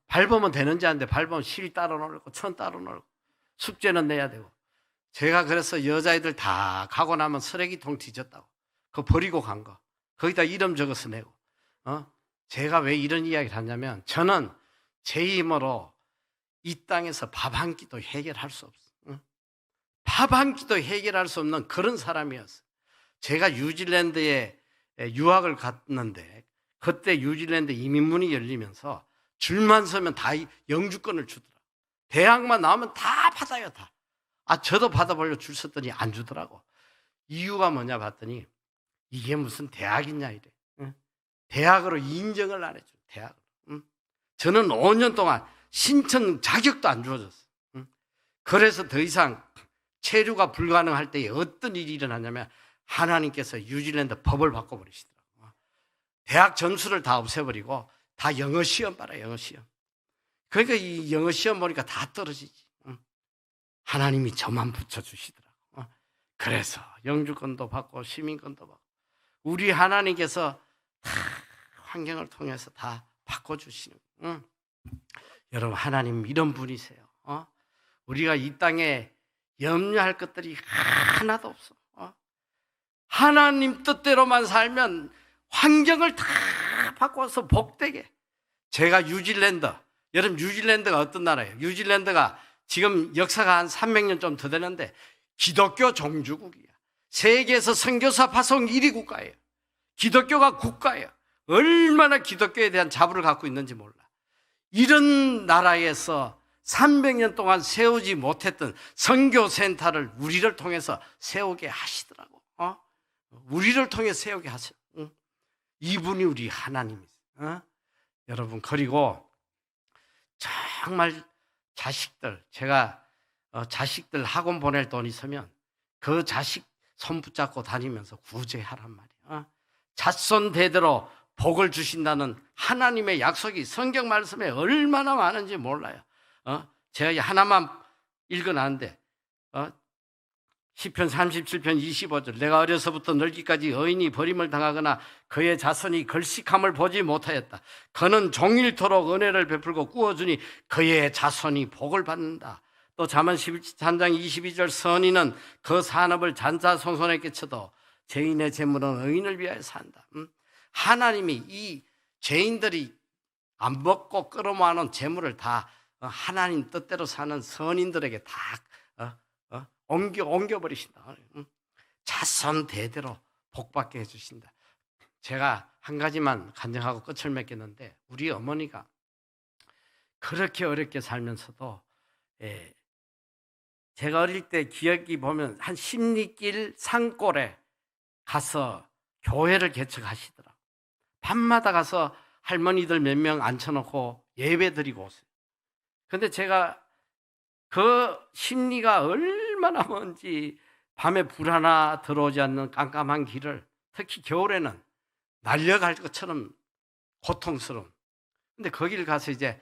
밟으면 되는지 아는데 밟으면 실 따로 놀고 천 따로 놀고 숙제는 내야 되고. 제가 그래서 여자애들 다 가고 나면 쓰레기통 뒤졌다고. 그거 버리고 간 거. 거기다 이름 적어서 내고. 제가 왜 이런 이야기를 하냐면 저는 제 힘으로 이 땅에서 밥 한 끼도 해결할 수 없어. 밥 한 끼도 해결할 수 없는 그런 사람이었어. 제가 뉴질랜드에 유학을 갔는데 그때 뉴질랜드 이민문이 열리면서 줄만 서면 다 영주권을 주더라. 대학만 나오면 다 받아요, 다. 저도 받아보려고 줄 섰더니 안 주더라고. 이유가 뭐냐 봤더니 이게 무슨 대학이냐 이래. 대학으로 인정을 안 해줘. 대학으로. 저는 5년 동안 신청 자격도 안 주어졌어. 그래서 더 이상 체류가 불가능할 때에 어떤 일이 일어나냐면 하나님께서 뉴질랜드 법을 바꿔버리시더라고요. 대학 점수를 다 없애버리고 다 영어 시험 봐라, 영어 시험. 그러니까 이 영어 시험 보니까 다 떨어지지. 하나님이 저만 붙여주시더라고요. 그래서 영주권도 받고 시민권도 받고 우리 하나님께서 다 환경을 통해서 다 바꿔주시는. 여러분, 하나님 이런 분이세요. 우리가 이 땅에 염려할 것들이 하나도 없어. 하나님 뜻대로만 살면 환경을 다 바꿔서 복되게. 제가 뉴질랜드, 여러분 뉴질랜드가 어떤 나라예요? 뉴질랜드가 지금 역사가 한 300년 좀 더 되는데 기독교 종주국이야. 세계에서 선교사 파송 1위 국가예요. 기독교가 국가예요. 얼마나 기독교에 대한 자부를 갖고 있는지 몰라. 이런 나라에서 300년 동안 세우지 못했던 선교센터를 우리를 통해서 세우게 하시더라고. 우리를 통해 세우게 하세요. 이분이 우리 하나님이세요. 여러분, 그리고 정말 자식들, 제가 자식들 학원 보낼 돈 있으면 그 자식 손 붙잡고 다니면서 구제하란 말이야. 자손 대대로 복을 주신다는 하나님의 약속이 성경 말씀에 얼마나 많은지 몰라요. 제가 하나만 읽어놨는데 시편 37편 25절, 내가 어려서부터 늙기까지 의인이 버림을 당하거나 그의 자손이 걸식함을 보지 못하였다. 그는 종일토록 은혜를 베풀고 꾸어주니 그의 자손이 복을 받는다. 또 잠언 11장 22절, 선인은 그 산업을 잔자손손에 끼쳐도 죄인의 재물은 의인을 위하여 산다. 하나님이 이 죄인들이 안 먹고 끌어모아놓은 재물을 다 하나님 뜻대로 사는 선인들에게 다 옮겨버리신다. 자손 대대로 복받게 해주신다. 제가 한 가지만 간증하고 끝을 맺겠는데, 우리 어머니가 그렇게 어렵게 살면서도 제가 어릴 때 기억이 보면 한 십리길 산골에 가서 교회를 개척하시더라고요. 밤마다 가서 할머니들 몇 명 앉혀놓고 예배 드리고 오세요. 근데 제가 그 심리가 얼마나 먼지, 밤에 불 하나 들어오지 않는 깜깜한 길을, 특히 겨울에는 날려갈 것처럼 고통스러운. 근데 거기를 가서 이제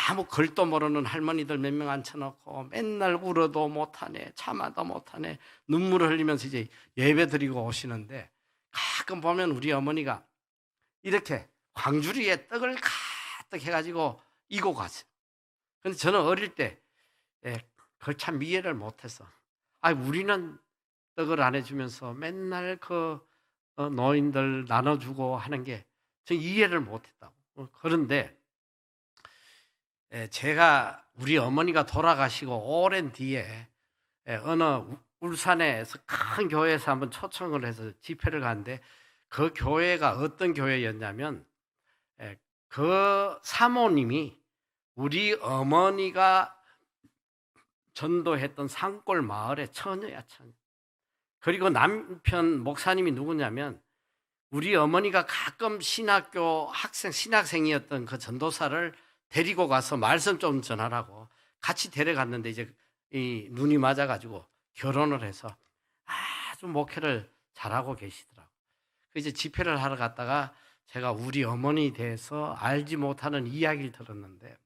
아무 글도 모르는 할머니들 몇 명 앉혀놓고 맨날 울어도 못하네, 참아도 못하네, 눈물을 흘리면서 이제 예배 드리고 오시는데, 가끔 보면 우리 어머니가 이렇게 광주리에 떡을 가득 해가지고 이고 가세요. 근데 저는 어릴 때 그걸 참 이해를 못했어. 우리는 떡을 안 해주면서 맨날 그 노인들 나눠주고 하는 게 전 이해를 못했다고. 그런데 제가 우리 어머니가 돌아가시고 오랜 뒤에 어느 울산에서 큰 교회에서 한번 초청을 해서 집회를 갔는데, 그 교회가 어떤 교회였냐면 그 사모님이 우리 어머니가 전도했던 산골 마을의 처녀야, 처녀. 그리고 남편 목사님이 누구냐면 우리 어머니가 가끔 신학교 학생, 신학생이었던 그 전도사를 데리고 가서 말씀 좀 전하라고 같이 데려갔는데, 이제 이 눈이 맞아가지고 결혼을 해서 아주 목회를 잘하고 계시더라고요. 이제 집회를 하러 갔다가 제가 우리 어머니에 대해서 알지 못하는 이야기를 들었는데,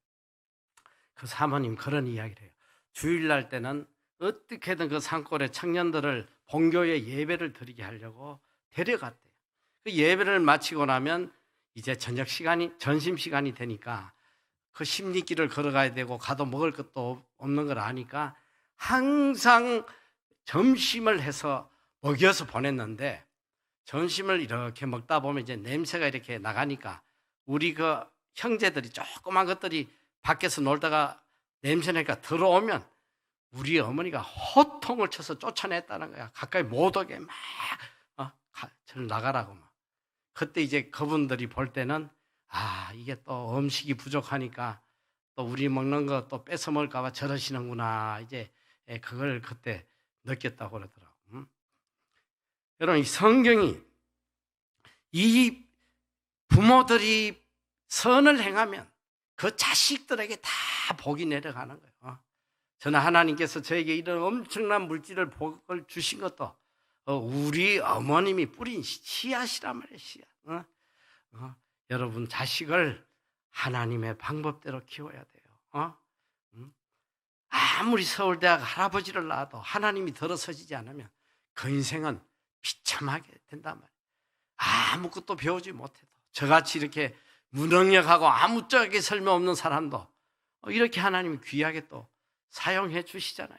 그 사모님 그런 이야기를 해요. 주일날 때는 어떻게든 그 산골의 청년들을 본교에 예배를 드리게 하려고 데려갔대요. 그 예배를 마치고 나면 이제 저녁 시간이, 점심 시간이 되니까 그 십리길을 걸어가야 되고 가도 먹을 것도 없는 걸 아니까 항상 점심을 해서 먹여서 보냈는데, 점심을 이렇게 먹다 보면 이제 냄새가 이렇게 나가니까 우리 그 형제들이, 조그만 것들이 밖에서 놀다가 냄새 나니까 들어오면 우리 어머니가 호통을 쳐서 쫓아냈다는 거야. 가까이 못 오게 막 저를 나가라고 막. 그때 이제 그분들이 볼 때는 이게 또 음식이 부족하니까 또 우리 먹는 거 또 뺏어 먹을까 봐 저러시는구나, 이제 그걸 그때 느꼈다고 그러더라고. 여러분, 이 성경이 이 부모들이 선을 행하면 그 자식들에게 다 복이 내려가는 거예요. 저는 하나님께서 저에게 이런 엄청난 물질을, 복을 주신 것도 우리 어머님이 뿌린 씨앗이란 말이에요, 씨앗. 여러분, 자식을 하나님의 방법대로 키워야 돼요. 아무리 서울대학 할아버지를 낳아도 하나님이 들어서지지 않으면 그 인생은 비참하게 된단 말이에요. 아무것도 배우지 못해도, 저같이 이렇게 무능력하고 아무짝에 쓸모없는 사람도 이렇게 하나님이 귀하게 또 사용해 주시잖아요.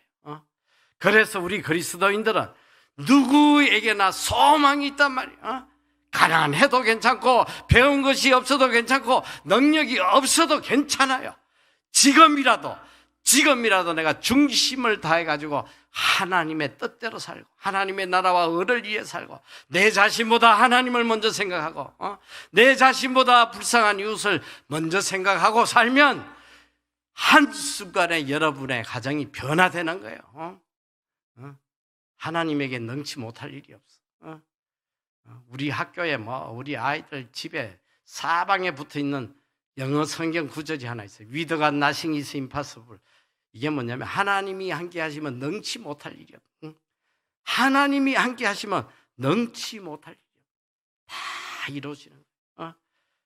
그래서 우리 그리스도인들은 누구에게나 소망이 있단 말이에요. 가난해도 괜찮고 배운 것이 없어도 괜찮고 능력이 없어도 괜찮아요. 지금이라도 내가 중심을 다해가지고 하나님의 뜻대로 살고 하나님의 나라와 의를 위해 살고 내 자신보다 하나님을 먼저 생각하고 내 자신보다 불쌍한 이웃을 먼저 생각하고 살면 한순간에 여러분의 가정이 변화되는 거예요. 하나님에게 능치 못할 일이 없어. 우리 학교에 우리 아이들 집에 사방에 붙어있는 영어 성경 구절이 하나 있어요. With God nothing is impossible. 이게 뭐냐면 하나님이 함께 하시면 능치 못할 일이요. 하나님이 함께 하시면 능치 못할 일이요. 다 이루어지는 거예요.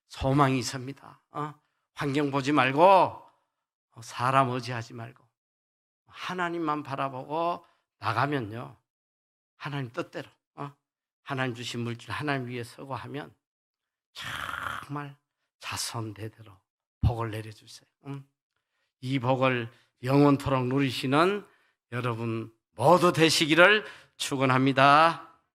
소망이 있습니다. 환경 보지 말고 사람 의지하지 말고 하나님만 바라보고 나가면요. 하나님 뜻대로 하나님 주신 물질 하나님 위에 서고 하면 정말 자손대대로 복을 내려주세요. 이 복을 영원토록 누리시는 여러분 모두 되시기를 축원합니다.